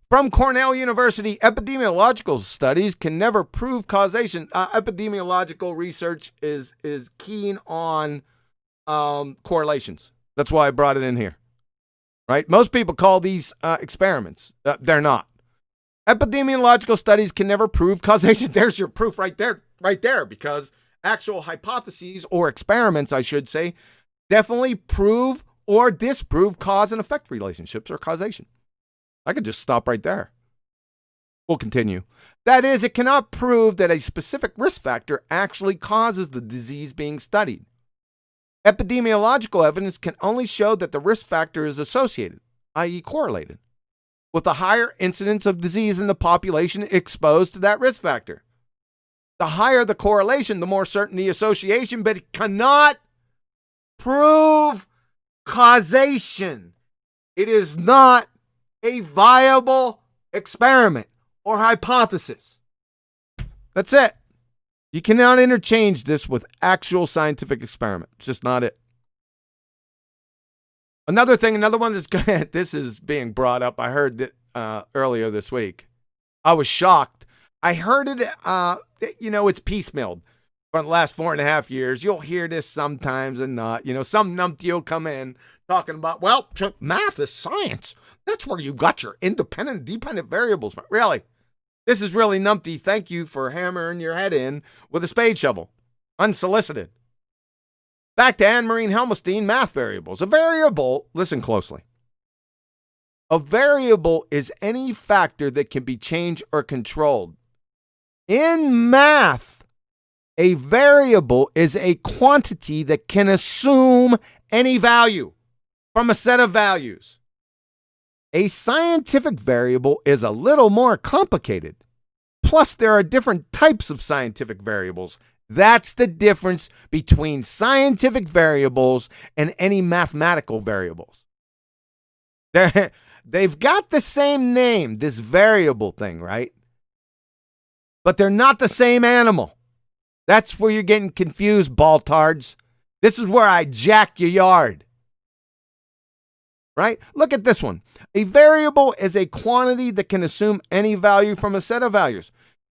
From Cornell University, epidemiological studies can never prove causation. Epidemiological research is keen on correlations. That's why I brought it in here. Right? Most people call these experiments. They're not. Epidemiological studies can never prove causation. There's your proof right there, because actual hypotheses, or experiments, I should say, definitely prove or disprove cause and effect relationships or causation. I could just stop right there. We'll continue. That is, it cannot prove that a specific risk factor actually causes the disease being studied. Epidemiological evidence can only show that the risk factor is associated, i.e. correlated. with a higher incidence of disease in the population exposed to that risk factor. The higher the correlation, the more certain the association, but it cannot prove causation. It is not a viable experiment or hypothesis. That's it. You cannot interchange this with actual scientific experiment. It's just not it. Another one that's good, this is being brought up. I heard that earlier this week. I was shocked. I heard it, it's piecemealed. For the last 4.5 years, you'll hear this sometimes and not. Some numpty will come in talking about, well, math is science. That's where you've got your independent and dependent variables. Really? This is really numpty. Thank you for hammering your head in with a spade shovel. Unsolicited. Back to Anne-Marie Helmstein, math variables. A variable, listen closely. A variable is any factor that can be changed or controlled. In math, a variable is a quantity that can assume any value from a set of values. A scientific variable is a little more complicated. Plus, there are different types of scientific variables. That's the difference between scientific variables and any mathematical variables. They've got the same name, this variable thing, right? But they're not the same animal. That's where you're getting confused, baltards. This is where I jack your yard. Right? Look at this one. A variable is a quantity that can assume any value from a set of values.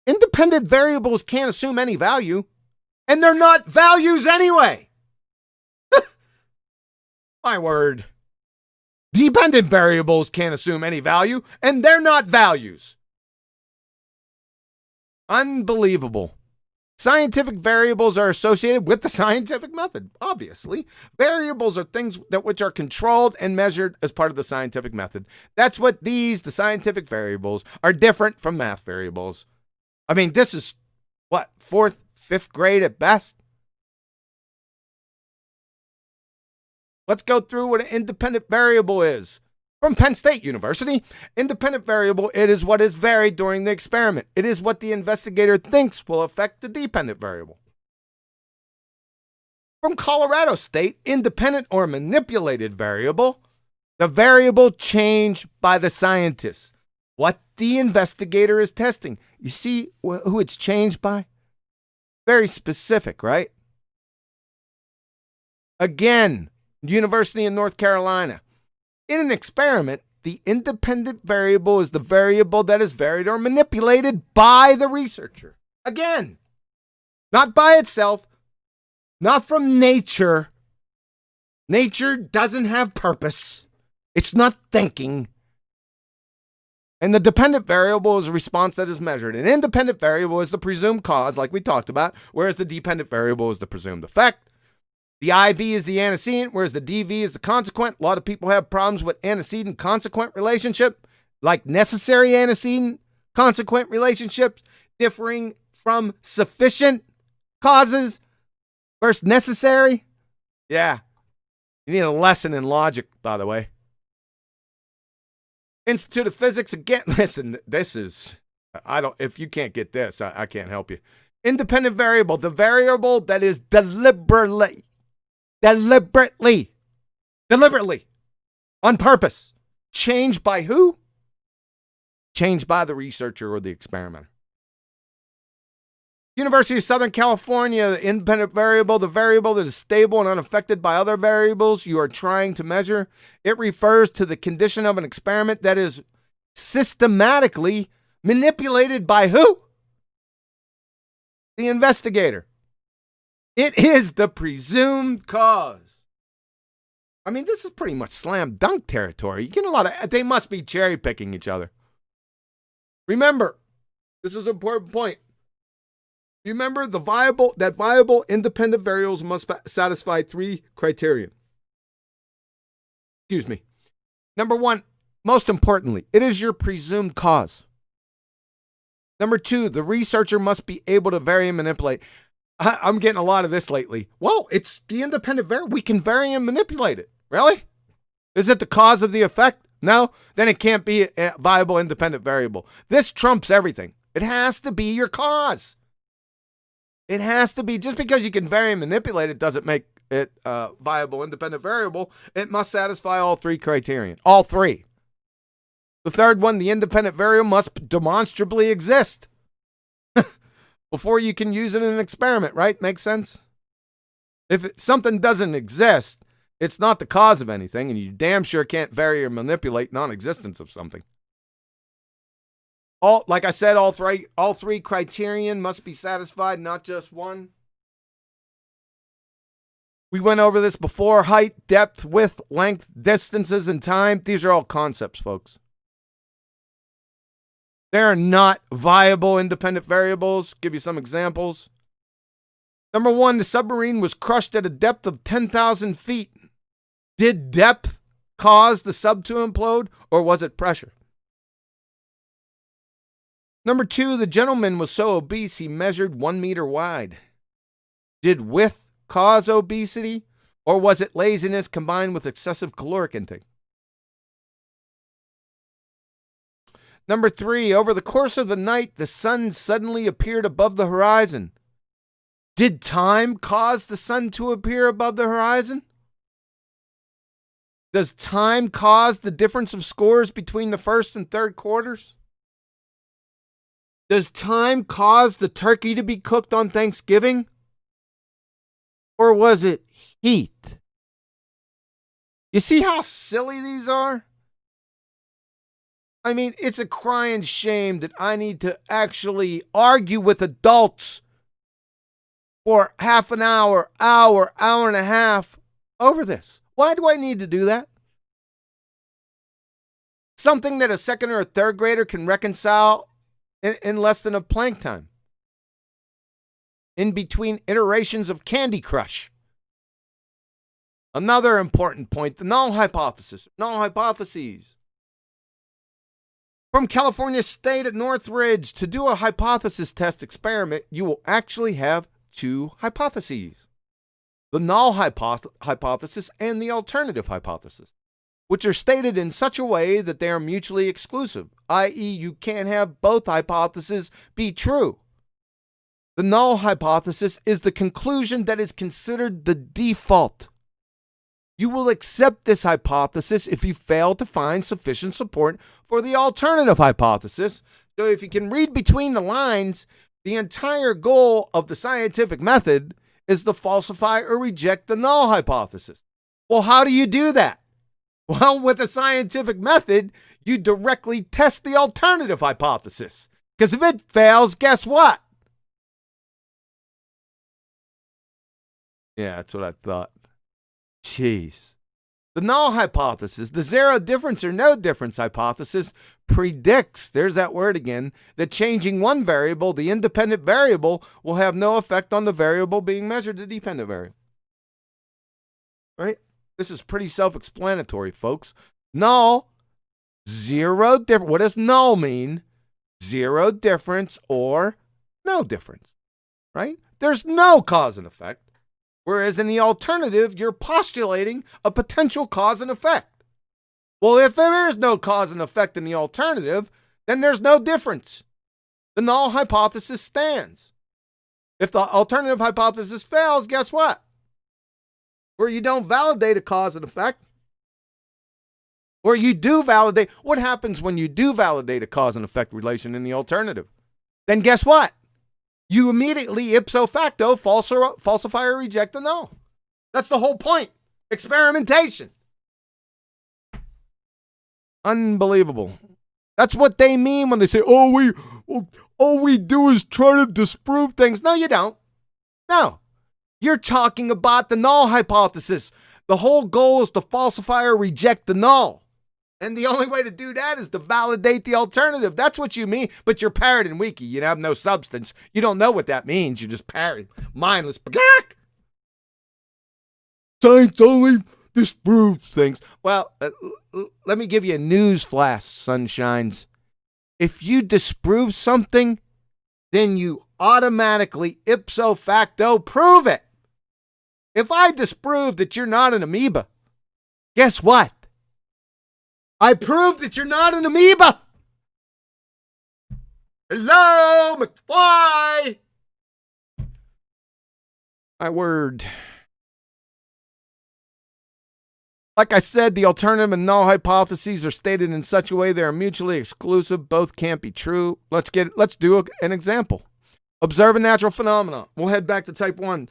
Independent variables can't assume any value, and they're not values anyway. My word. Dependent variables can't assume any value, and they're not values. Unbelievable. Scientific variables are associated with the scientific method, obviously. Variables are things which are controlled and measured as part of the scientific method. That's what the scientific variables, are different from math variables. I mean, this is, what, 4th, 5th grade at best? Let's go through what an independent variable is. From Penn State University, independent variable, it is what is varied during the experiment. It is what the investigator thinks will affect the dependent variable. From Colorado State, independent or manipulated variable, the variable changed by the scientists. What the investigator is testing. You see who it's changed by? Very specific, right? Again, University of North Carolina. In an experiment, the independent variable is the variable that is varied or manipulated by the researcher. Again, not by itself, not from nature. Nature doesn't have purpose. It's not thinking. And the dependent variable is a response that is measured. An independent variable is the presumed cause, like we talked about, whereas the dependent variable is the presumed effect. The IV is the antecedent, whereas the DV is the consequent. A lot of people have problems with antecedent-consequent relationship, like necessary antecedent-consequent relationships, differing from sufficient causes versus necessary. Yeah. You need a lesson in logic, by the way. Institute of Physics, again, listen, this is, if you can't get this, I can't help you. Independent variable, the variable that is deliberately, on purpose, changed by who? Changed by the researcher or the experimenter. University of Southern California, the independent variable, the variable that is stable and unaffected by other variables you are trying to measure. It refers to the condition of an experiment that is systematically manipulated by who? The investigator. It is the presumed cause. I mean, this is pretty much slam dunk territory. You get a lot of, they must be cherry picking each other. Remember, this is an important point. Remember, that viable independent variables must satisfy 3 criteria. Excuse me. Number 1, most importantly, it is your presumed cause. Number 2, the researcher must be able to vary and manipulate. I'm getting a lot of this lately. Well, it's the independent variable. We can vary and manipulate it. Really? Is it the cause of the effect? No? Then it can't be a viable independent variable. This trumps everything. It has to be your cause. It has to be. Just because you can vary and manipulate it doesn't make it a viable independent variable. It must satisfy all three criterion. All three. The third one, the independent variable must demonstrably exist before you can use it in an experiment, right? Makes sense? If something doesn't exist, it's not the cause of anything, and you damn sure can't vary or manipulate non-existence of something. Like I said, all three criterion must be satisfied, not just one. We went over this before. Height, depth, width, length, distances, and time. These are all concepts, folks. They are not viable independent variables. Give you some examples. Number one, the submarine was crushed at a depth of 10,000 feet. Did depth cause the sub to implode, or was it pressure? Number two, the gentleman was so obese he measured 1 meter wide. Did width cause obesity, or was it laziness combined with excessive caloric intake? Number three, over the course of the night, the sun suddenly appeared above the horizon. Did time cause the sun to appear above the horizon? Does time cause the difference of scores between the first and third quarters? Does time cause the turkey to be cooked on Thanksgiving? Or was it heat? You see how silly these are? I mean, it's a crying shame that I need to actually argue with adults for half an hour, hour and a half over this. Why do I need to do that? Something that a second or a third grader can reconcile in less than a Planck time. In between iterations of Candy Crush. Another important point, the null hypothesis. Null hypotheses. From California State at Northridge, to do a hypothesis test experiment, you will actually have two hypotheses. The null hypothesis and the alternative hypothesis, which are stated in such a way that they are mutually exclusive, i.e. you can't have both hypotheses be true. The null hypothesis is the conclusion that is considered the default. You will accept this hypothesis if you fail to find sufficient support for the alternative hypothesis. So if you can read between the lines, the entire goal of the scientific method is to falsify or reject the null hypothesis. Well, how do you do that? Well, with the scientific method, you directly test the alternative hypothesis. Because if it fails, guess what? Yeah, that's what I thought. Jeez. The null hypothesis, the zero difference or no difference hypothesis, predicts, there's that word again, that changing one variable, the independent variable, will have no effect on the variable being measured, the dependent variable. Right? This is pretty self-explanatory, folks. Null, zero difference. What does null mean? Zero difference or no difference. Right? There's no cause and effect. Whereas in the alternative, you're postulating a potential cause and effect. Well, if there is no cause and effect in the alternative, then there's no difference. The null hypothesis stands. If the alternative hypothesis fails, guess what? Where you don't validate a cause and effect, or you do validate, what happens when you do validate a cause and effect relation in the alternative? Then guess what? You immediately ipso facto falsify or reject the null. That's the whole point. Experimentation. Unbelievable. That's what they mean when they say, all we do is try to disprove things. No, you don't. No. You're talking about the null hypothesis. The whole goal is to falsify or reject the null. And the only way to do that is to validate the alternative. That's what you mean. But you're parroting wiki. You have no substance. You don't know what that means. You're just parroting. Mindless. Science only disproves things. Well, let me give you a news flash, sunshines. If you disprove something, then you automatically ipso facto prove it. If I disprove that you're not an amoeba, guess what? I proved that you're not an amoeba. Hello, McFly. My word. Like I said, the alternative and null hypotheses are stated in such a way they are mutually exclusive. Both can't be true. Let's do an example. Observe a natural phenomenon. We'll head back to type 1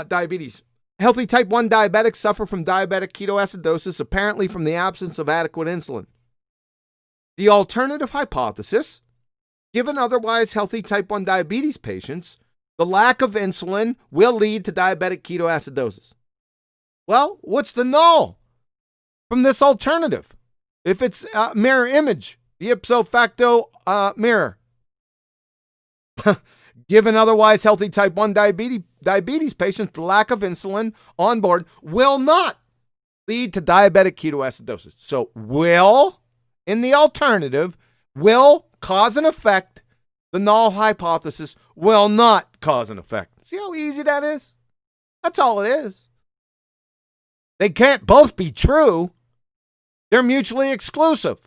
diabetes. Healthy type 1 diabetics suffer from diabetic ketoacidosis, apparently from the absence of adequate insulin. The alternative hypothesis, given otherwise healthy type 1 diabetes patients, the lack of insulin will lead to diabetic ketoacidosis. Well, what's the null from this alternative? If it's mirror image, the ipso facto mirror. Given otherwise healthy type 1 diabetes patients, the lack of insulin on board will not lead to diabetic ketoacidosis. So will, in the alternative, will cause an effect. The null hypothesis will not cause an effect. See how easy that is? That's all it is. They can't both be true. They're mutually exclusive.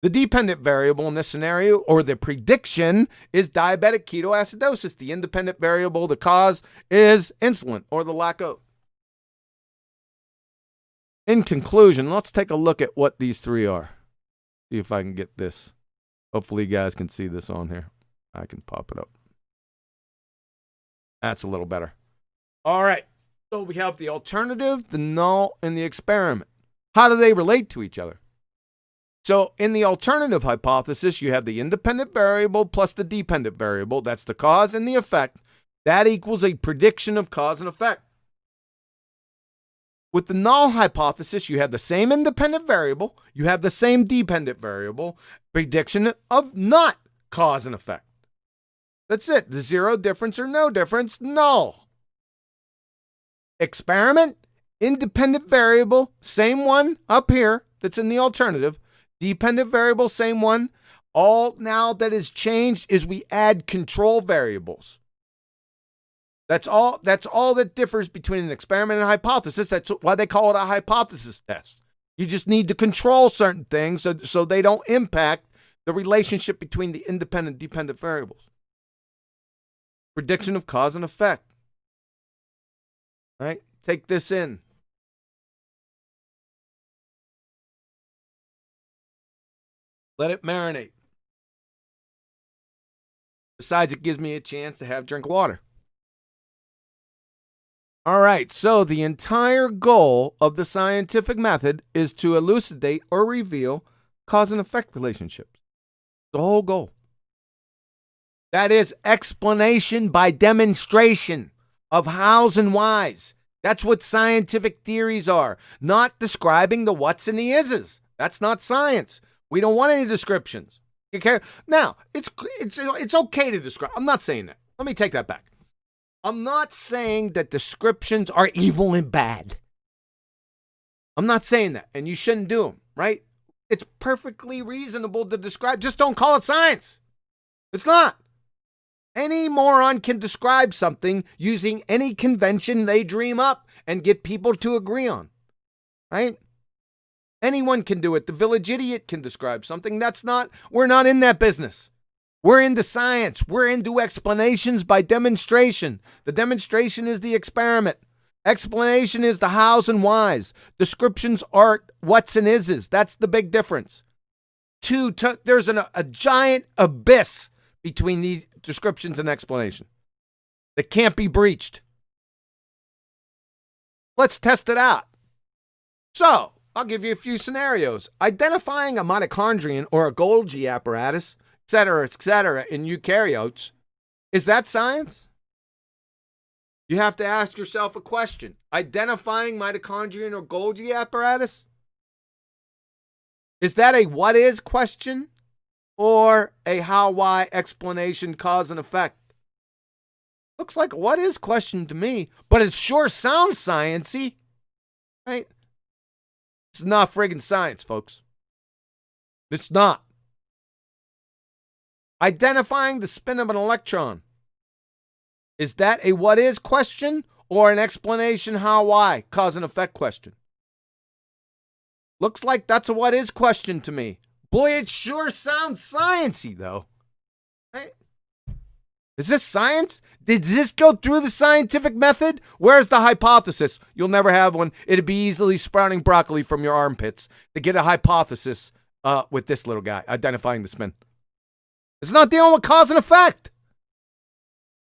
The dependent variable in this scenario, or the prediction, is diabetic ketoacidosis. The independent variable, the cause, is insulin, or the lack of. In conclusion, let's take a look at what these three are. See if I can get this. Hopefully you guys can see this on here. I can pop it up. That's a little better. All right. So we have the alternative, the null, and the experiment. How do they relate to each other? So in the alternative hypothesis, you have the independent variable plus the dependent variable. That's the cause and the effect. That equals a prediction of cause and effect. With the null hypothesis, you have the same independent variable. You have the same dependent variable. Prediction of not cause and effect. That's it. The zero difference or no difference, null. Experiment, independent variable, same one up here that's in the alternative. Dependent variable, same one. All now that is changed is we add control variables. That's all that differs between an experiment and a hypothesis. That's why they call it a hypothesis test. You just need to control certain things so they don't impact the relationship between the independent and dependent variables. Prediction of cause and effect. All right? Take this in. Let it marinate. Besides, it gives me a chance to have drink water. All right, so the entire goal of the scientific method is to elucidate or reveal cause and effect relationships. The whole goal. That is explanation by demonstration of hows and whys. That's what scientific theories are, not describing the whats and the is's. That's not science. We don't want any descriptions. Okay? Now, it's okay to describe. I'm not saying that. Let me take that back. I'm not saying that descriptions are evil and bad. I'm not saying that, and you shouldn't do them, right? It's perfectly reasonable to describe. Just don't call it science. It's not. Any moron can describe something using any convention they dream up and get people to agree on, right? Anyone can do it. The village idiot can describe something. We're not in that business. We're into science. We're into explanations by demonstration. The demonstration is the experiment. Explanation is the hows and whys. Descriptions are whats and is's. That's the big difference. There's a giant abyss between these descriptions and explanation that can't be breached. Let's test it out. So, I'll give you a few scenarios. Identifying a mitochondrion or a Golgi apparatus, et cetera, in eukaryotes, is that science? You have to ask yourself a question. Identifying mitochondrion or Golgi apparatus? Is that a what is question or a how, why, explanation, cause, and effect? Looks like a what is question to me, but it sure sounds science-y, right? It's not friggin' science, folks. It's not. Identifying the spin of an electron. Is that a what is question or an explanation, how, why, cause and effect question? Looks like that's a what is question to me. Boy, it sure sounds sciencey, though. Right? Is this science? Did this go through the scientific method? Where's the hypothesis? You'll never have one. It'd be easily sprouting broccoli from your armpits to get a hypothesis with this little guy, identifying the spin. It's not dealing with cause and effect.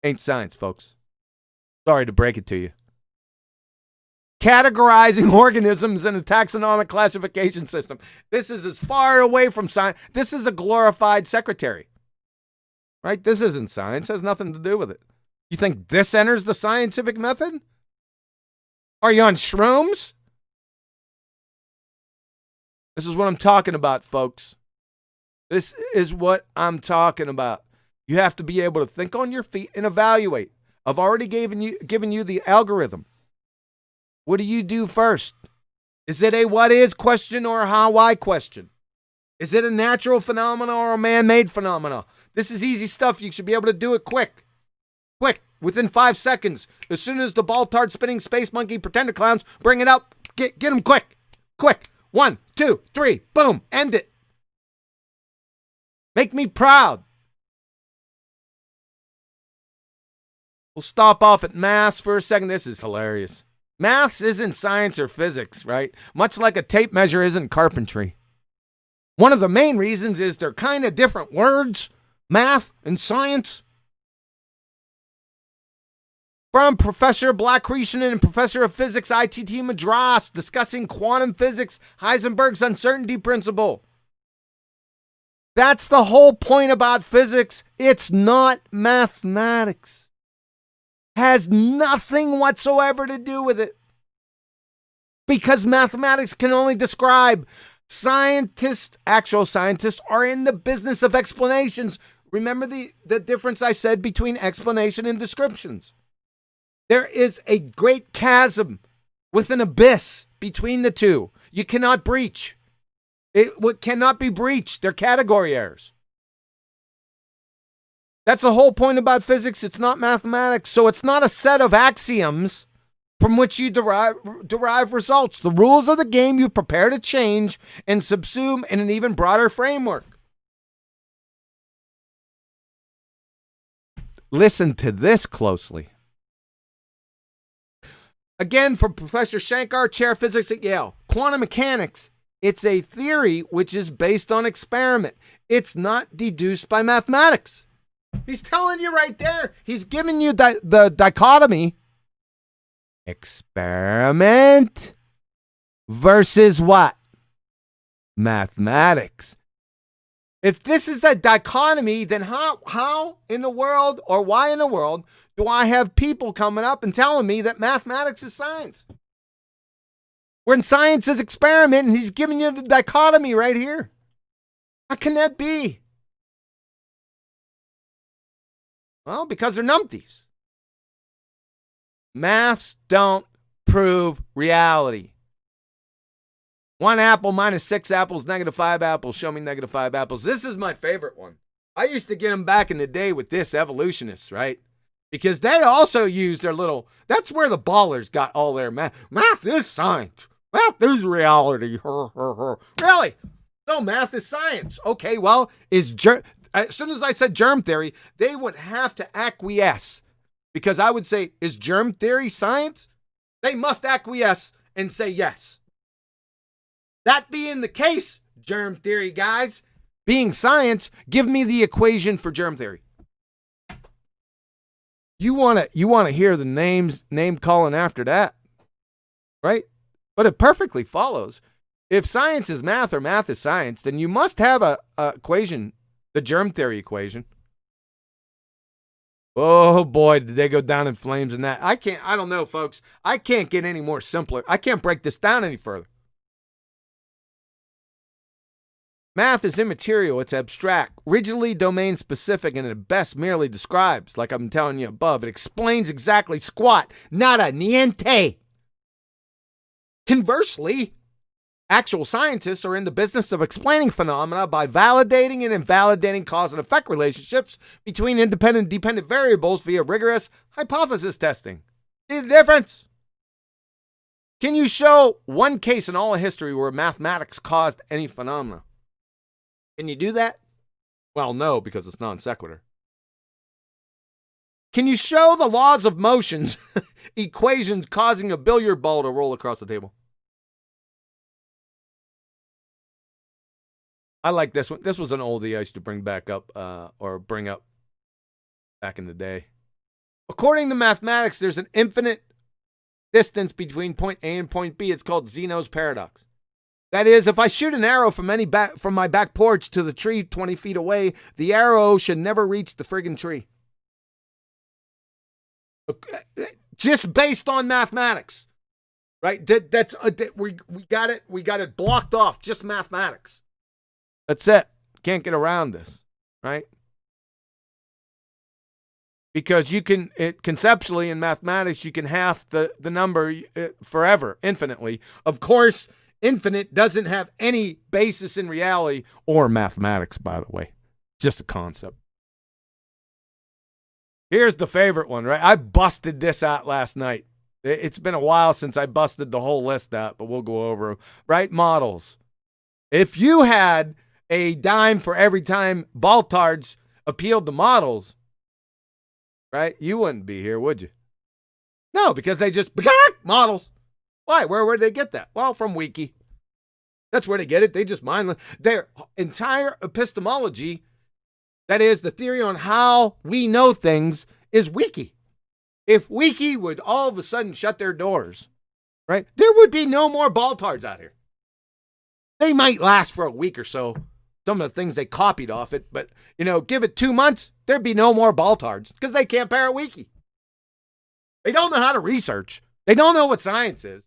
Ain't science, folks. Sorry to break it to you. Categorizing organisms in a taxonomic classification system. This is as far away from science. This is a glorified secretary. Right? This isn't science. It has nothing to do with it. You think this enters the scientific method? Are you on shrooms? This is what I'm talking about, folks. This is what I'm talking about. You have to be able to think on your feet and evaluate. I've already given you the algorithm. What do you do first? Is it a what is question or a how why question? Is it a natural phenomena or a man-made phenomena? This is easy stuff. You should be able to do it quick. Quick, within 5 seconds. As soon as the ball-tard spinning space monkey pretender clowns bring it up, get them quick. Quick. 1, 2, 3, boom, end it. Make me proud. We'll stop off at maths for a second. This is hilarious. Maths isn't science or physics, right? Much like a tape measure isn't carpentry. One of the main reasons is they're kind of different words, math and science. From Professor Blackretion and Professor of Physics, ITT Madras, discussing quantum physics, Heisenberg's uncertainty principle. That's the whole point about physics. It's not mathematics. Has nothing whatsoever to do with it. Because mathematics can only describe. Actual scientists are in the business of explanations. Remember the difference I said between explanation and descriptions. There is a great chasm with an abyss between the two. You cannot breach. It cannot be breached. They're category errors. That's the whole point about physics. It's not mathematics. So it's not a set of axioms from which you derive results. The rules of the game you prepare to change and subsume in an even broader framework. Listen to this closely. Again, from Professor Shankar, Chair of Physics at Yale. Quantum mechanics, it's a theory which is based on experiment. It's not deduced by mathematics. He's telling you right there. He's giving you the dichotomy. Experiment versus what? Mathematics. If this is a dichotomy, then how in the world or why in the world do I have people coming up and telling me that mathematics is science? When science is experiment and he's giving you the dichotomy right here. How can that be? Well, because they're numpties. Maths don't prove reality. 1 apple minus 6 apples, -5 apples. Show me -5 apples. This is my favorite one. I used to get them back in the day with this evolutionists, right? Because they also use their little, that's where the ballers got all their math. Math is science. Math is reality. Really? So math is science. Okay, well, as soon as I said germ theory, they would have to acquiesce. Because I would say, is germ theory science? They must acquiesce and say yes. That being the case, germ theory guys, being science, give me the equation for germ theory. You want to hear the name calling after that, right? But it perfectly follows. If science is math or math is science, then you must have a equation, the germ theory equation. Oh boy, did they go down in flames in that. I don't know, folks. I can't get any more simpler. I can't break this down any further. Math is immaterial, it's abstract, rigidly domain specific, and at best merely describes, like I'm telling you above. It explains exactly squat, nada, niente. Conversely, actual scientists are in the business of explaining phenomena by validating and invalidating cause and effect relationships between independent and dependent variables via rigorous hypothesis testing. See the difference? Can you show one case in all of history where mathematics caused any phenomena? Can you do that? Well, no, because it's non sequitur. Can you show the laws of motions, equations causing a billiard ball to roll across the table? I like this one. This was an oldie I used to bring back up, bring up back in the day. According to mathematics, there's an infinite distance between point A and point B. It's called Xenos Paradox. That is, if I shoot an arrow from my back porch to the tree 20 feet away, the arrow should never reach the friggin' tree. Just based on mathematics, right? We got it blocked off. Just mathematics. That's it. Can't get around this, right? Because you can, conceptually in mathematics, you can half the number forever, infinitely. Of course, infinite doesn't have any basis in reality or mathematics, by the way. Just a concept. Here's the favorite one, right? I busted this out last night. It's been a while since I busted the whole list out, but we'll go over them. Right? Models. If you had a dime for every time Baltards appealed to models, right? You wouldn't be here, would you? No, because they just models. Why? Where would they get that? Well, from Wiki. That's where they get it. They just mine their entire epistemology. That is, the theory on how we know things is Wiki. If Wiki would all of a sudden shut their doors, right, there would be no more Baltards out here. They might last for a week or so, some of the things they copied off it, but, give it 2 months, there'd be no more Baltards because they can't parrot Wiki. They don't know how to research. They don't know what science is.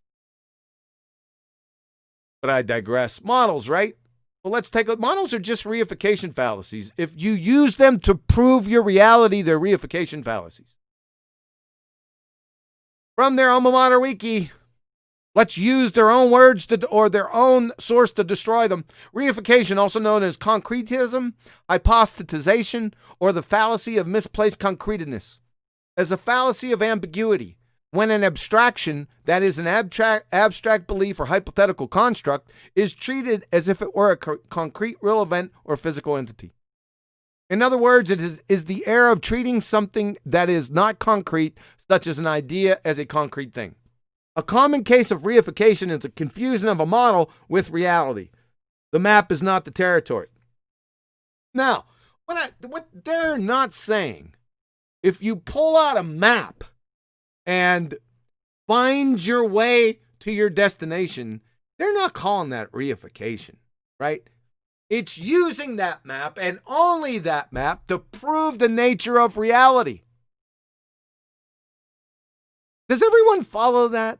But I digress. Models, right? Well, let's take a look. Models are just reification fallacies. If you use them to prove your reality, they're reification fallacies. From their alma mater Wiki, let's use their own words or their own source to destroy them. Reification, also known as concretism, hypostatization, or the fallacy of misplaced concreteness, as a fallacy of ambiguity. When an abstraction, that is an abstract belief or hypothetical construct, is treated as if it were a concrete real event or physical entity. In other words, it is the error of treating something that is not concrete, such as an idea, as a concrete thing. A common case of reification is a confusion of a model with reality. The map is not the territory. Now, what they're not saying, if you pull out a map and find your way to your destination, they're not calling that reification, right? It's using that map and only that map to prove the nature of reality. Does everyone follow that?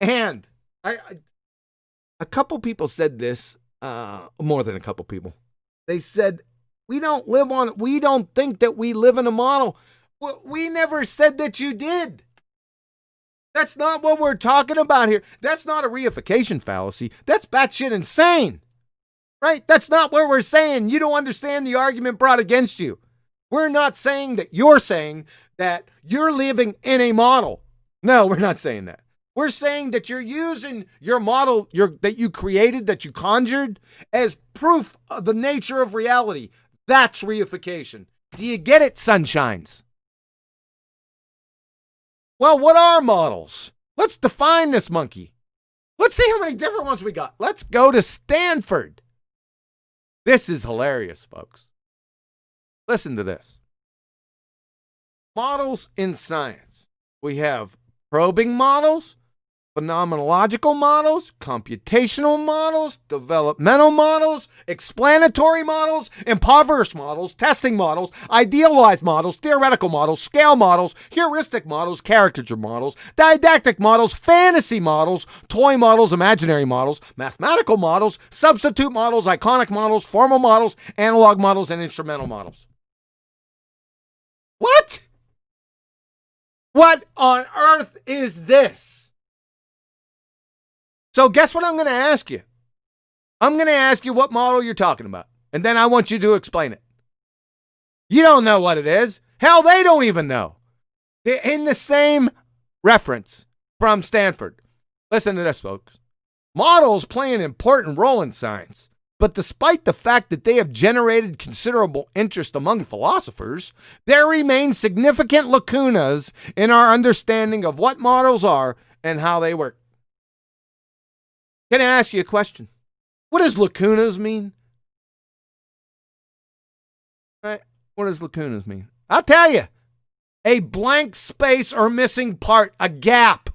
And a couple people said this, more than a couple people. They said, we don't think that we live in a model. Well, we never said that you did. That's not what we're talking about here. That's not a reification fallacy. That's batshit insane, right? That's not what we're saying. You don't understand the argument brought against you. We're not saying that you're saying that you're living in a model. No, we're not saying that. We're saying that you're using your model that you created, that you conjured, as proof of the nature of reality. That's reification. Do you get it, sunshines? Well, what are models? Let's define this monkey. Let's see how many different ones we got. Let's go to Stanford. This is hilarious, folks. Listen to this. Models in science. We have probing models, phenomenological models, computational models, developmental models, explanatory models, impoverished models, testing models, idealized models, theoretical models, scale models, heuristic models, caricature models, didactic models, fantasy models, toy models, imaginary models, mathematical models, substitute models, iconic models, formal models, analog models, and instrumental models. What? What on earth is this? So guess what I'm going to ask you? I'm going to ask you what model you're talking about. And then I want you to explain it. You don't know what it is. Hell, they don't even know. In the same reference, from Stanford. Listen to this, folks. Models play an important role in science, but despite the fact that they have generated considerable interest among philosophers, there remain significant lacunas in our understanding of what models are and how they work. Can I ask you a question? What does lacunas mean? Right? What does lacunas mean? I'll tell you. A blank space or missing part, a gap.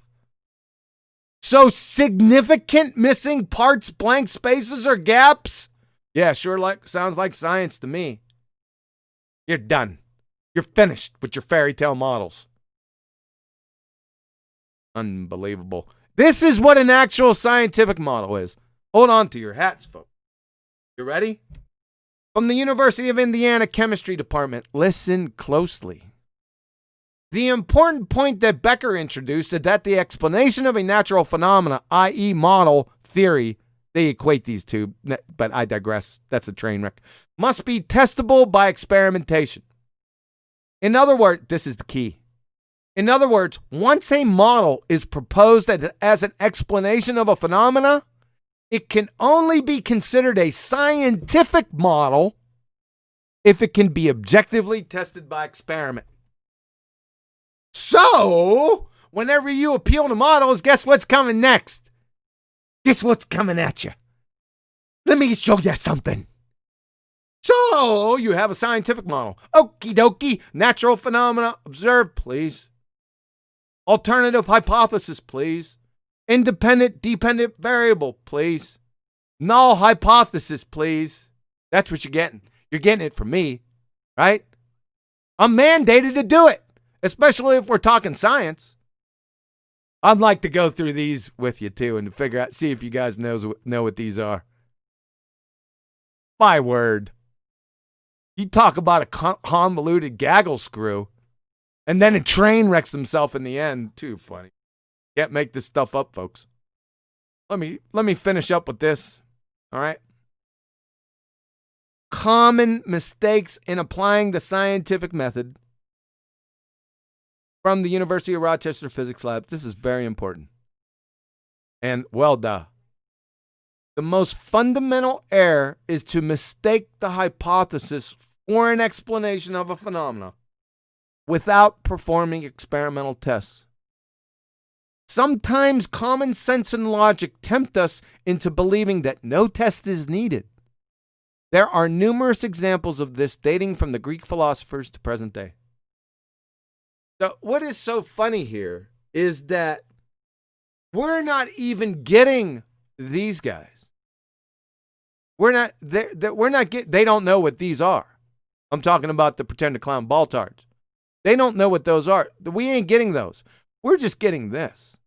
So significant missing parts, blank spaces, or gaps? Yeah, sure sounds like science to me. You're done. You're finished with your fairy tale models. Unbelievable. This is what an actual scientific model is. Hold on to your hats, folks. You ready? From the University of Indiana Chemistry Department, listen closely. The important point that Becker introduced is that the explanation of a natural phenomena, i.e. model theory, they equate these two, but I digress. That's a train wreck. Must be testable by experimentation. In other words, this is the key. In other words, once a model is proposed as an explanation of a phenomena, it can only be considered a scientific model if it can be objectively tested by experiment. So, whenever you appeal to models, guess what's coming next? Guess what's coming at you? Let me show you something. So, you have a scientific model. Okie dokie, natural phenomena observed, please. Alternative hypothesis, please. Independent, dependent variable, please. Null hypothesis, please. That's what you're getting. You're getting it from me, right? I'm mandated to do it, especially if we're talking science. I'd like to go through these with you too and figure out, see if you guys know what these are. My word. You talk about a convoluted gaggle screw, and then a train wrecks himself in the end. Too funny. Can't make this stuff up, folks. Let me finish up with this. All right. Common mistakes in applying the scientific method from the University of Rochester Physics Lab. This is very important. And well done. The most fundamental error is to mistake the hypothesis for an explanation of a phenomena without performing experimental tests. Sometimes common sense and logic tempt us into believing that no test is needed. There are numerous examples of this dating from the Greek philosophers to present day. So what is so funny here is that we're not even getting these guys. They don't know what these are. I'm talking about the pretend to clown baltards. They don't know what those are. We ain't getting those. We're just getting this.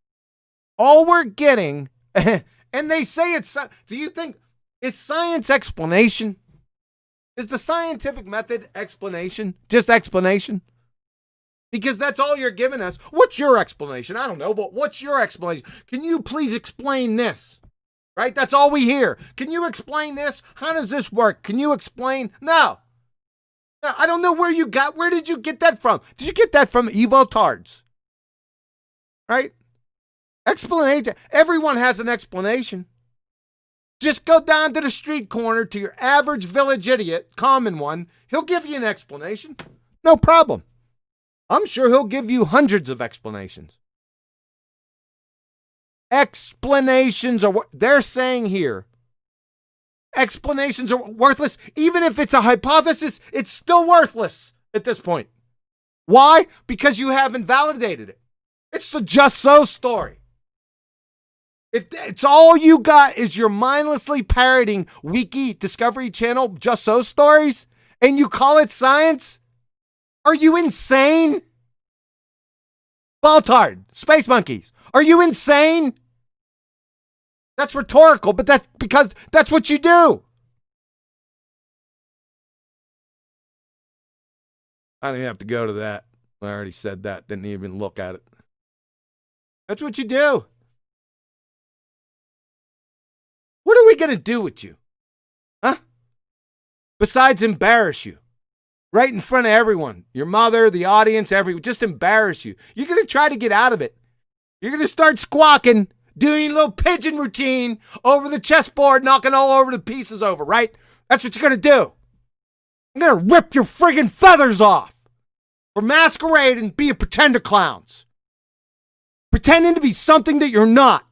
All we're getting, and they say it's, do you think, is science explanation? Is the scientific method explanation? Just explanation? Because that's all you're giving us. What's your explanation? I don't know, but what's your explanation? Can you please explain this? Right? That's all we hear. Can you explain this? How does this work? Can you explain? No. I don't know where did you get that from? Did you get that from Evotards? Right? Explanation. Everyone has an explanation. Just go down to the street corner to your average village idiot, common one. He'll give you an explanation. No problem. I'm sure he'll give you hundreds of explanations. Explanations are what they're saying here. Explanations are worthless. Even if it's a hypothesis, it's still worthless at this point. Why? Because you haven't validated it. It's the just so story. If it's all you got is your mindlessly parroting Wiki Discovery Channel just so stories, and you call it science, are you insane? Baltard, space monkeys, are you insane? That's rhetorical, but that's because that's what you do. I didn't have to go to that. I already said that. Didn't even look at it. That's what you do. What are we going to do with you? Huh? Besides embarrass you. Right in front of everyone. Your mother, the audience, everyone. Just embarrass you. You're going to try to get out of it. You're going to start squawking, doing a little pigeon routine over the chessboard, knocking all over the pieces over, right? That's what you're going to do. I'm going to rip your friggin' feathers off for masquerading being pretender clowns. Pretending to be something that you're not.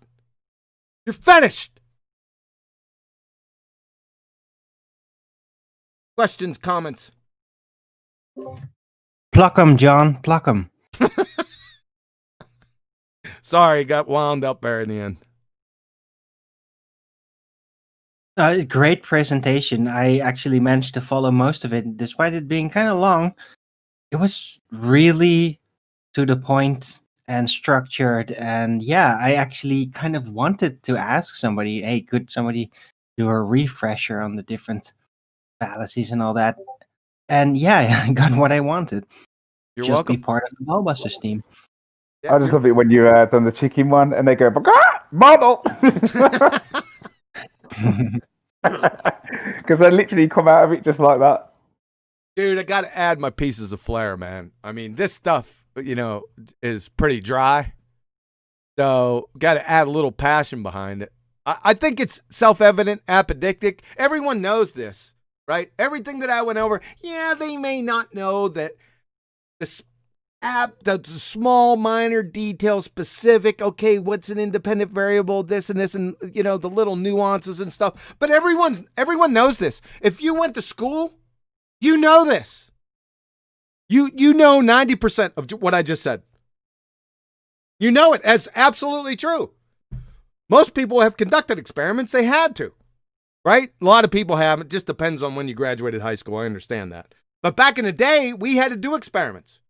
You're finished. Questions, comments? Pluck 'em, John. Pluck 'em. Sorry, got wound up there in the end. Great presentation. I actually managed to follow most of it, despite it being kind of long. It was really to the point and structured. And yeah, I actually kind of wanted to ask somebody, hey, could somebody do a refresher on the different fallacies and all that? And yeah, I got what I wanted. You're Just welcome. be part of the BALLBUSTERS team. Yeah, I just love it when you done the chicken one and they go, model! Because they literally come out of it just like that. Dude, I got to add my pieces of flair, man. I mean, this stuff, is pretty dry. So, got to add a little passion behind it. I think it's self-evident, apodictic. Everyone knows this, right? Everything that I went over, yeah, they may not know that the small, minor detail specific, okay, what's an independent variable, this and this, and, the little nuances and stuff. But everyone knows this. If you went to school, you know this. You know 90% of what I just said. You know it as absolutely true. Most people have conducted experiments. They had to, right? A lot of people haven't. It just depends on when you graduated high school. I understand that. But back in the day, we had to do experiments.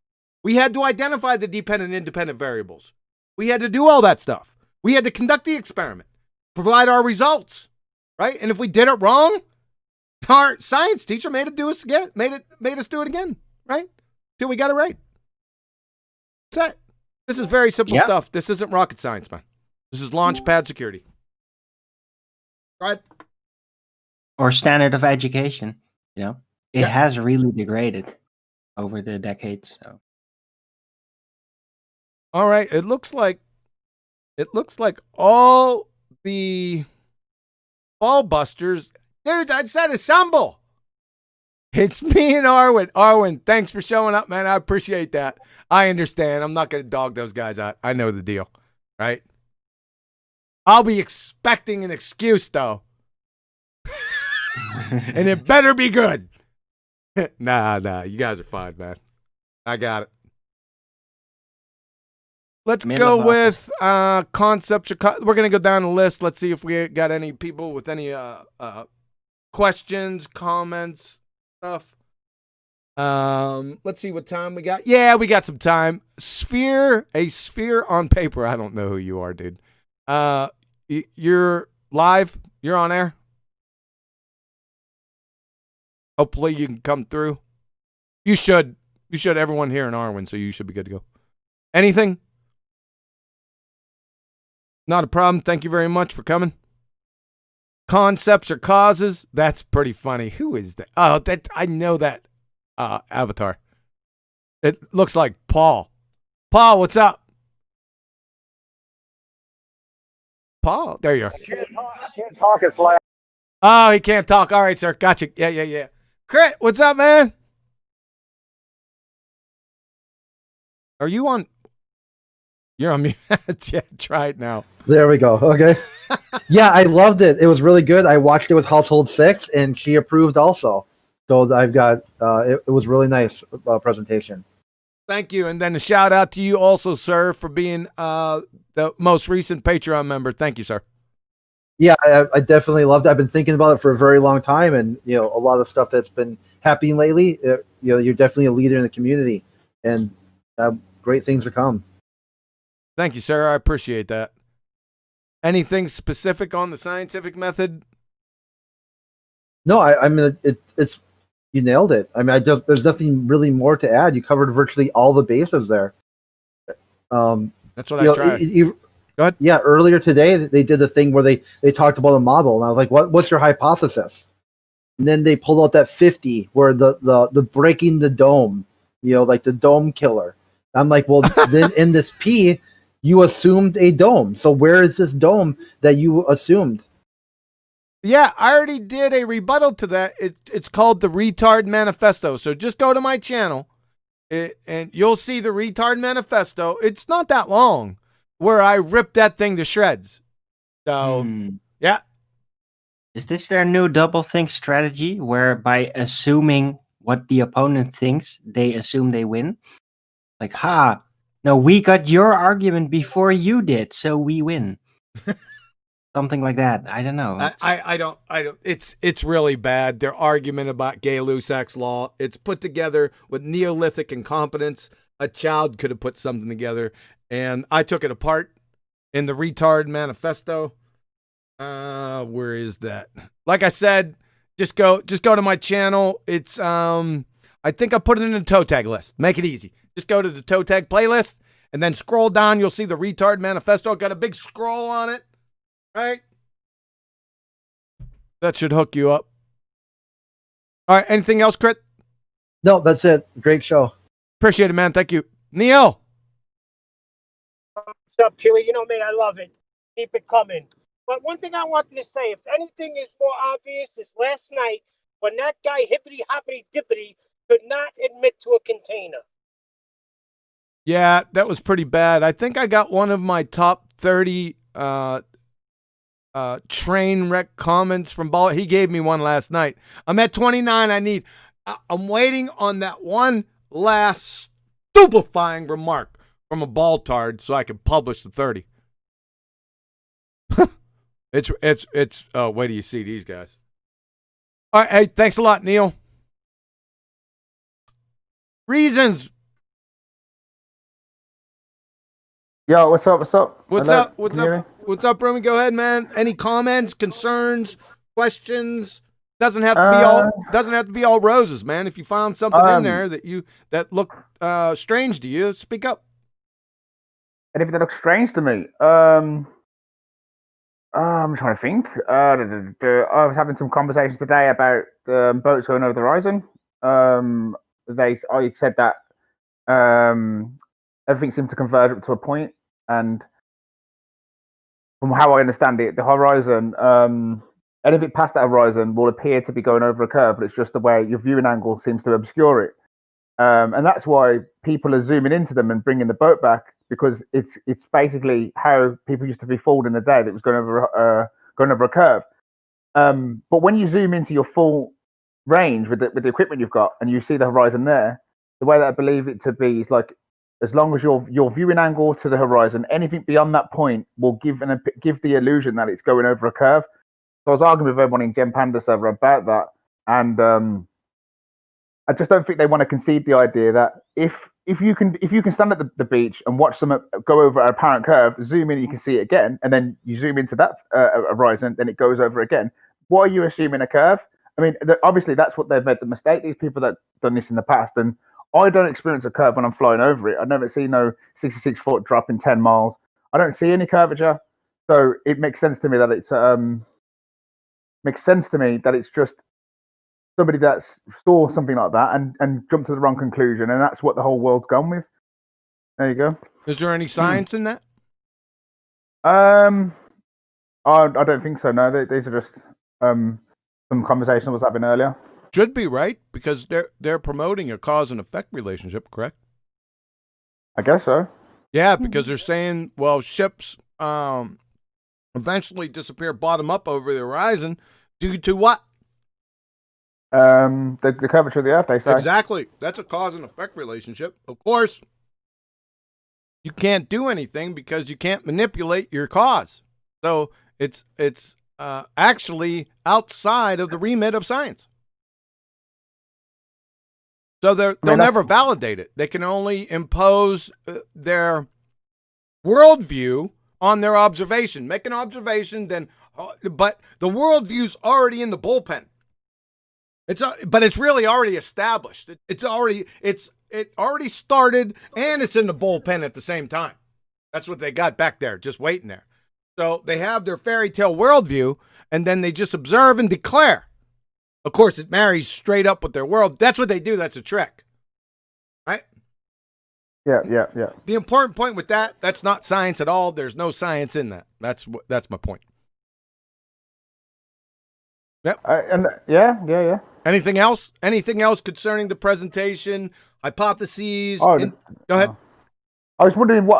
We had to identify the dependent and independent variables. We had to do all that stuff. We had to conduct the experiment, provide our results, right? And if we did it wrong, our science teacher made us do it again, right? Till we got it right. That's it. This is very simple stuff. This isn't rocket science, man. This is launchpad security. Right? Or standard of education. It has really degraded over the decades. So. All right. It looks like all the BALLBUSTERS. Dude, I said assemble. It's me and Arwen. Arwen, thanks for showing up, man. I appreciate that. I understand. I'm not going to dog those guys out. I know the deal, right? I'll be expecting an excuse, though. And it better be good. Nah. You guys are fine, man. I got it. Let's go with concepts. We're going to go down the list. Let's see if we got any people with any questions, comments, stuff. Let's see what time we got. Yeah, we got some time. A sphere on paper. I don't know who you are, dude. You're live. You're on air. Hopefully you can come through. You should. Everyone here in Arwen, so you should be good to go. Anything? Not a problem. Thank you very much for coming. Concepts or causes? That's pretty funny. Who is that? Oh, I know that avatar. It looks like Paul. Paul, what's up? Paul, there you are. I can't talk as loud. Oh, he can't talk. All right, sir. Gotcha. Yeah. Crit, what's up, man? Are you on? You're on mute. Yeah, try it now. There we go. Okay. Yeah, I loved it. It was really good. I watched it with Household 6, and she approved also. So I've got, it was really nice presentation. Thank you. And then a shout out to you also, sir, for being the most recent Patreon member. Thank you, sir. Yeah, I definitely loved it. I've been thinking about it for a very long time, and a lot of stuff that's been happening lately. You're definitely a leader in the community, and great things to come. Thank you, sir. I appreciate that. Anything specific on the scientific method? No, I mean it's you nailed it. I mean, there's nothing really more to add. You covered virtually all the bases there. That's what I tried. Go ahead. Yeah, earlier today they did the thing where they talked about a model, and I was like, "What's your hypothesis?" And then they pulled out that 50 where the breaking the dome, like the dome killer. I'm like, well, then in this P, you assumed a dome. So where is this dome that you assumed? Yeah, I already did a rebuttal to that. It's called the Retard Manifesto. So just go to my channel and you'll see the Retard Manifesto. It's not that long where I ripped that thing to shreds. So, yeah. Is this their new doublethink strategy where by assuming what the opponent thinks, they assume they win? Like, no, we got your argument before you did, so we win. Something like that. I don't know. I don't. It's really bad. Their argument about Gay-Lussac's law. It's put together with Neolithic incompetence. A child could have put something together, and I took it apart in the Retard Manifesto. Where is that? Like I said, just go to my channel. It's I think I put it in the toe tag list. Make it easy. Just go to the toe tag playlist and then scroll down. You'll see the Retard Manifesto. Got a big scroll on it. Right? That should hook you up. All right. Anything else, Crit? No, that's it. Great show. Appreciate it, man. Thank you. Neil. What's up, Kiwi? You know me. I love it. Keep it coming. But one thing I wanted to say, if anything is more obvious, is last night when that guy hippity hoppity dippity could not admit to a container. Yeah, that was pretty bad. I think I got one of my top 30 train wreck comments from Ball. He gave me one last night. I'm at 29. I'm waiting on that one last stupefying remark from a balltard so I can publish the 30. It's wait till you see these guys. All right, hey, thanks a lot, Neil. Reasons. Yo, what's up? What's up? What's Hello? up? What's Can you hear up? What's up, Roman? Go ahead, man. Any comments, concerns, questions? Doesn't have to be all roses, man. If you found something in there that looked strange to you, speak up. Anything that looks strange to me? I'm trying to think. I was having some conversations today about boats going over the horizon. I said that everything seemed to converge up to a point, and from how I understand it, the horizon, anything past that horizon will appear to be going over a curve, but it's just the way your viewing angle seems to obscure it. And that's why people are zooming into them and bringing the boat back, because it's basically how people used to be fooled in the day that it was going over a curve. But when you zoom into your full range with the equipment you've got and you see the horizon there, the way that I believe it to be is like, as long as your viewing angle to the horizon, anything beyond that point will give the illusion that it's going over a curve. So I was arguing with everyone in Gen Panda server about that, and I just don't think they want to concede the idea that if you can stand at the beach and watch them go over an apparent curve, zoom in, you can see it again, and then you zoom into that horizon, then it goes over again. Why are you assuming a curve? I mean, obviously that's what they've made the mistake. These people that done this in the past, and I don't experience a curve when I'm flying over it. I never see no 66-foot drop in 10 miles. I don't see any curvature, so it makes sense to me that it's just somebody that saw something like that and jumped to the wrong conclusion, and that's what the whole world's gone with. There you go. Is there any science in that? I don't think so. No, these are just some conversation I was having earlier. Should be, right? Because they're promoting a cause and effect relationship, correct? I guess so. Yeah, because they're saying, well, ships eventually disappear bottom up over the horizon due to what? The curvature of the Earth, they say. Exactly. That's a cause and effect relationship. Of course, you can't do anything because you can't manipulate your cause. So it's actually outside of the remit of science. So they'll never validate it. They can only impose their worldview on their observation. Make an observation, then, but the worldview's already in the bullpen. But it's really already established. It already started, and it's in the bullpen at the same time. That's what they got back there, just waiting there. So they have their fairy tale worldview, and then they just observe and declare. Of course, it marries straight up with their world. That's what they do. That's a trick, right? Yeah. The important point with that's not science at all. There's no science in that. That's my point. Yep. And yeah. Anything else? Anything else concerning the presentation? Hypotheses? Oh, Go ahead. I was wondering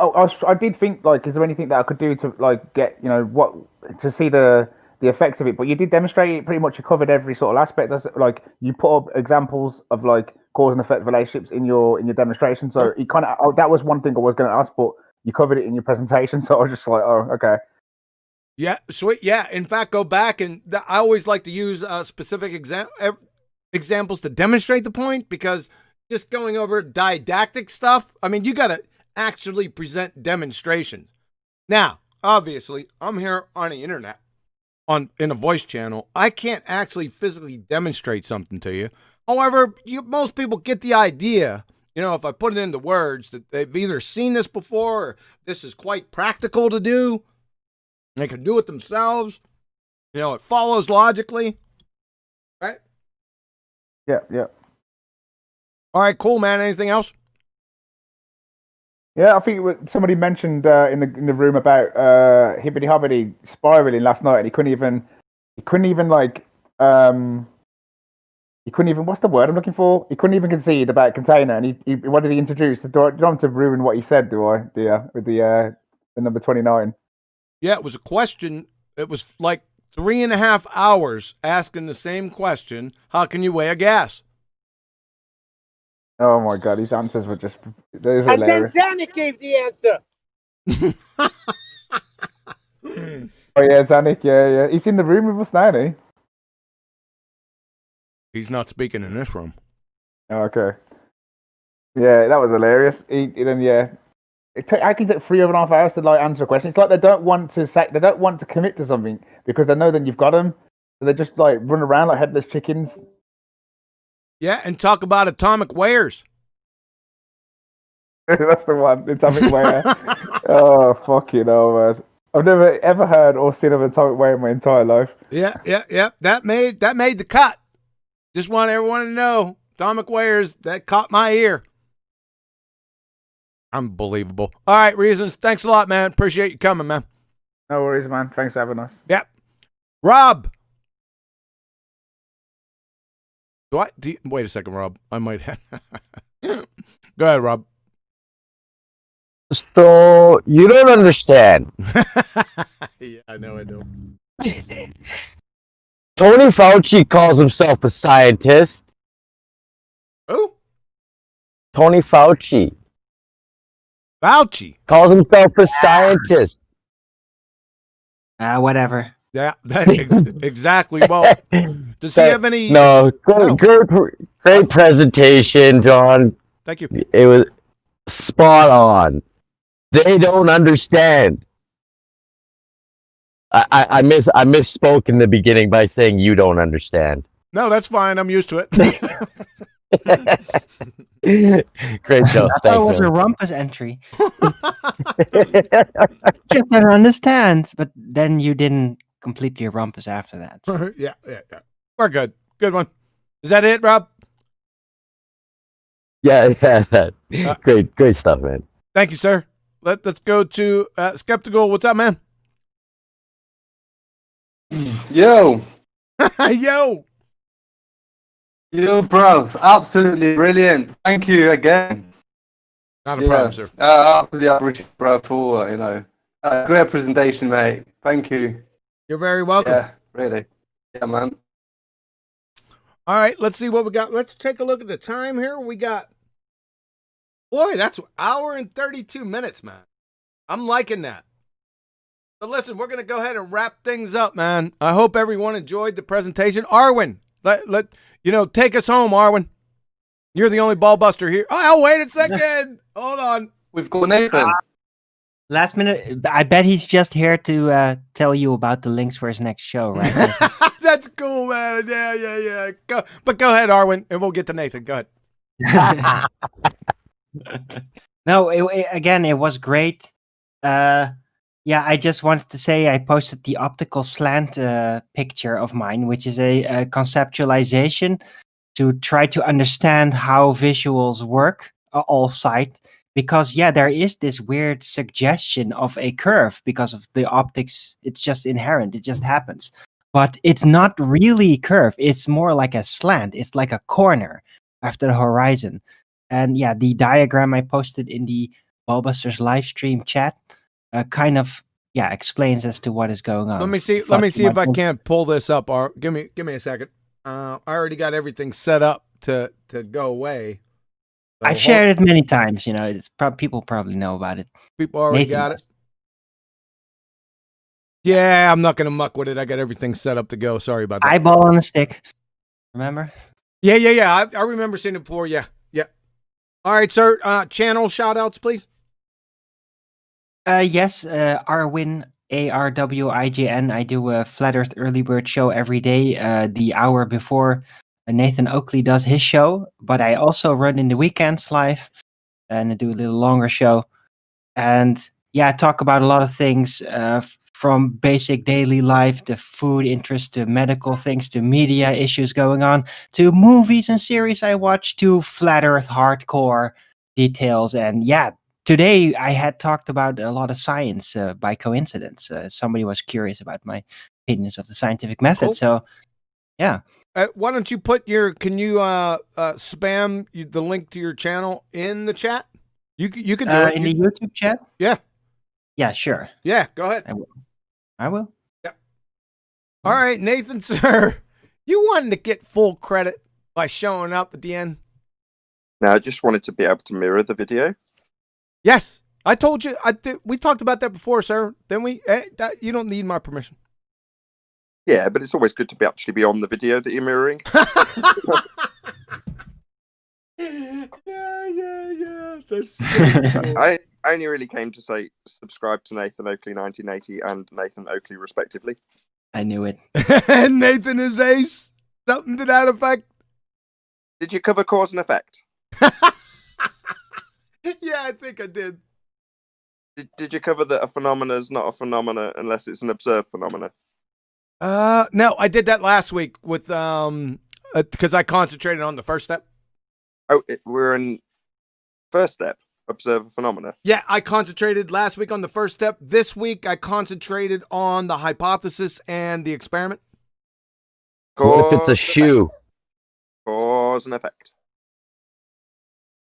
I did think, like, is there anything that I could do to, like, get, to see the effects of it? But you did demonstrate it pretty much. You covered every sort of aspect. That's, like, you put up examples of, like, cause and effect relationships in your demonstration. So it kind of, that was one thing I was going to ask, but you covered it in your presentation. So I was just like, oh, okay. Yeah, sweet. Yeah, in fact, go back and I always like to use specific examples to demonstrate the point, because just going over didactic stuff, I mean, you got to actually present demonstrations. Now, obviously, I'm here on the internet, in a voice channel. I can't actually physically demonstrate something to you. However, most people get the idea. If I put it into words, that they've either seen this before, or this is quite practical to do. They can do it themselves. It follows logically. Right? Yeah. All right, cool, man. Anything else? Yeah, I think somebody mentioned in the room about Hibbity Hobbity spiraling last night, and he couldn't even what's the word I'm looking for? He couldn't even concede about container, and he what did he introduce? Do I want to ruin what he said? With the number 29? Yeah, it was a question. It was like 3.5 hours asking the same question. How can you weigh a gas? Oh my god, his answers were just hilarious. And then Zanuck gave the answer. Oh yeah, Zanuck, yeah. He's in the room with us now, isn't he? He's not speaking in this room. Oh, okay. Yeah, that was hilarious. I can take 3.5 hours to, like, answer a question. It's like they don't want to commit to something because they know that you've got them. So they just, like, run around like headless chickens. Yeah, and talk about atomic weighers. That's the one, atomic weighter. Oh, fucking hell, man. I've never ever heard or seen of an atomic weighter in my entire life. Yeah. That made the cut. Just want everyone to know, atomic weighers, that caught my ear. Unbelievable. All right, Reasons. Thanks a lot, man. Appreciate you coming, man. No worries, man. Thanks for having us. Yep. Rob. Wait a second, Rob. I might have. Go ahead, Rob. So you don't understand. Yeah, I know. Tony Fauci calls himself a scientist. Who? Tony Fauci calls himself a scientist. Whatever. Yeah, exactly. Well, does he have any? No, great presentation, John. Thank you. It was spot on. They don't understand. I misspoke in the beginning by saying you don't understand. No, that's fine. I'm used to it. Great job. I thought it was a Rumpus entry. Just don't understand. But then you didn't complete your Rumpus after that. Yeah. We're good. Good one. Is that it, Rob? Yeah. Great stuff, man. Thank you, sir. Let's go to Skeptical. What's up, man? Yo, bro, absolutely brilliant. Thank you again. Not a problem, sir. Absolutely appreciate, bro, for great presentation, mate. Thank you. You're very welcome. Yeah, really. Yeah, man. All right, let's see what we got. Let's take a look at the time here. We got, boy, that's an hour and 32 minutes, man. I'm liking that. But listen, we're going to go ahead and wrap things up, man. I hope everyone enjoyed the presentation. Arwen, take us home, Arwen. You're the only ball buster here. Oh, wait a second. Hold on. We've got Nathan. Last minute, I bet he's just here to tell you about the links for his next show, right? That's cool, man. Yeah. Go ahead, Arwen, and we'll get to Nathan. Go ahead. No, it was great. I just wanted to say I posted the optical slant picture of mine, which is a conceptualization to try to understand how visuals work, all sight, because yeah, there is this weird suggestion of a curve because of the optics. It's just inherent. It just happens. But it's not really curve. It's more like a slant. It's like a corner after the horizon. And yeah, the diagram I posted in the BALLBUSTERS live stream chat kind of explains as to what is going on. Let me see. Let me see if I can't pull this up. Or give me a second. I already got everything set up to go away. So I've shared it many times. It's people probably know about it. People already got it. Yeah, I'm not gonna muck with it. I got everything set up to go. Sorry about that. Eyeball on a stick. Remember? Yeah. I remember seeing it before. Yeah. All right, sir. Channel shout outs, please. Yes, Arwin, ARWIGN. I do a Flat Earth Early Bird show every day, the hour before Nathan Oakley does his show. But I also run in the weekends live, and I do a little longer show. And I talk about a lot of things, from basic daily life to food interest to medical things to media issues going on to movies and series I watch to Flat Earth hardcore details. And today I had talked about a lot of science by coincidence. Somebody was curious about my opinions of the scientific method. Cool. So, why don't you put can you spam the link to your channel in the chat? You can do it. In the YouTube chat? Yeah. Yeah, sure. Yeah, go ahead. I will. Yeah. All right, Nathan, sir. You wanted to get full credit by showing up at the end? No, I just wanted to be able to mirror the video. Yes. I told you. We talked about that before, sir. Then you don't need my permission. Yeah, but it's always good to actually be on the video that you're mirroring. Yeah. That's so cool. I only really came to say subscribe to Nathan Oakley 1980 and Nathan Oakley respectively. I knew it. And Nathan is ace. Something to that effect. Did you cover cause and effect? Yeah, I think I did. Did you cover that a phenomena is not a phenomena unless it's an observed phenomena? No, I did that last week with because I concentrated on the first step. Oh, we're in first step, observe a phenomena. Yeah, I concentrated last week on the first step. This week, I concentrated on the hypothesis and the experiment. What if it's a shoe? Cause and effect.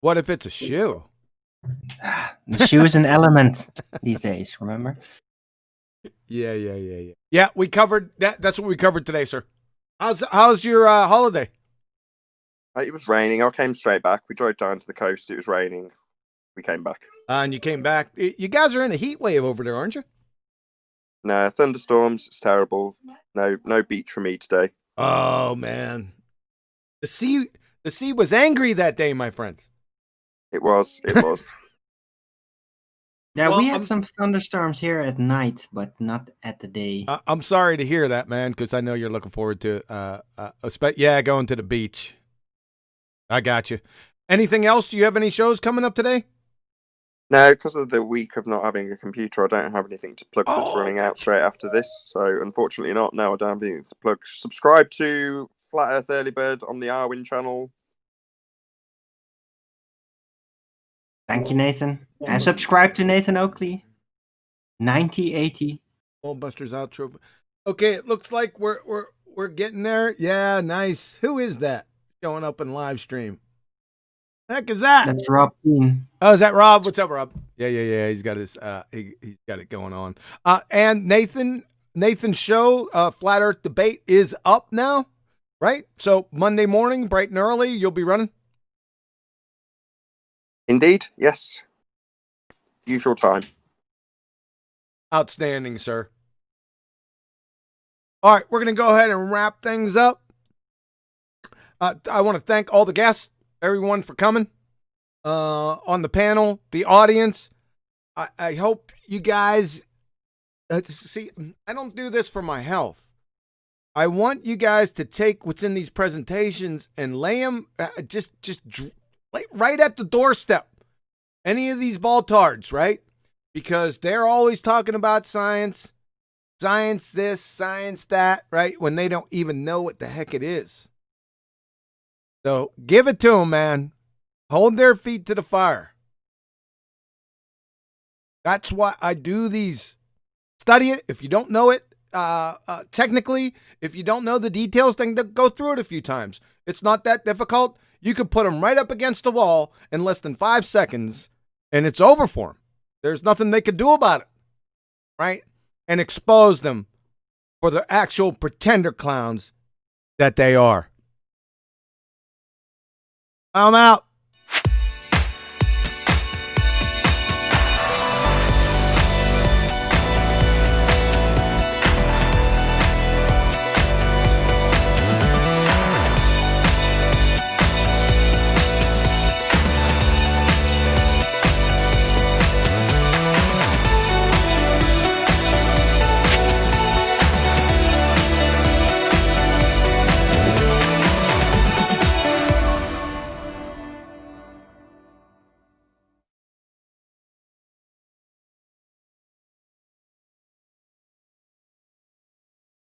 What if it's a shoe? The shoe is an element these days, remember? Yeah. Yeah, we covered that. That's what we covered today, sir. How's your holiday? It was raining. I came straight back. We drove down to the coast. It was raining. We came back. And you came back. You guys are in a heat wave over there, aren't you? No, thunderstorms. It's terrible. No beach for me today. Oh man, the sea was angry that day, my friends. It was. Yeah, Well, we had some thunderstorms here at night, but not at the day. I'm sorry to hear that, man, because I know you're looking forward to going to the beach. I got you. Anything else? Do you have any shows coming up today? No, because of the week of not having a computer, I don't have anything to plug that's running out straight after this. So unfortunately not. No, I don't have anything to plug. Subscribe to Flat Earth Early Bird on the Arwin channel. Thank you, Nathan. And subscribe to Nathan Oakley. 9080. BALLBUSTERS outro. Okay, it looks like we're getting there. Yeah, nice. Who is that showing up in live stream? Heck is that? That's Rob Dean. Oh, is that Rob? What's up, Rob? Yeah. He's got his he's got it going on. And Nathan's show, Flat Earth Debate, is up now, right? So Monday morning, bright and early, you'll be running. Indeed, yes. Usual time. Outstanding, sir. All right, we're going to go ahead and wrap things up. I want to thank all the guests, everyone for coming on the panel, the audience. I hope you guys see, I don't do this for my health. I want you guys to take what's in these presentations and lay them just right at the doorstep. Any of these baltards, right? Because they're always talking about science this, science that, right? When they don't even know what the heck it is. So give it to them, man. Hold their feet to the fire. That's why I do these. Study it. If you don't know it technically, if you don't know the details, then go through it a few times. It's not that difficult. You could put them right up against the wall in less than 5 seconds, and it's over for them. There's nothing they could do about it, right? And expose them for the actual pretender clowns that they are. I'm out.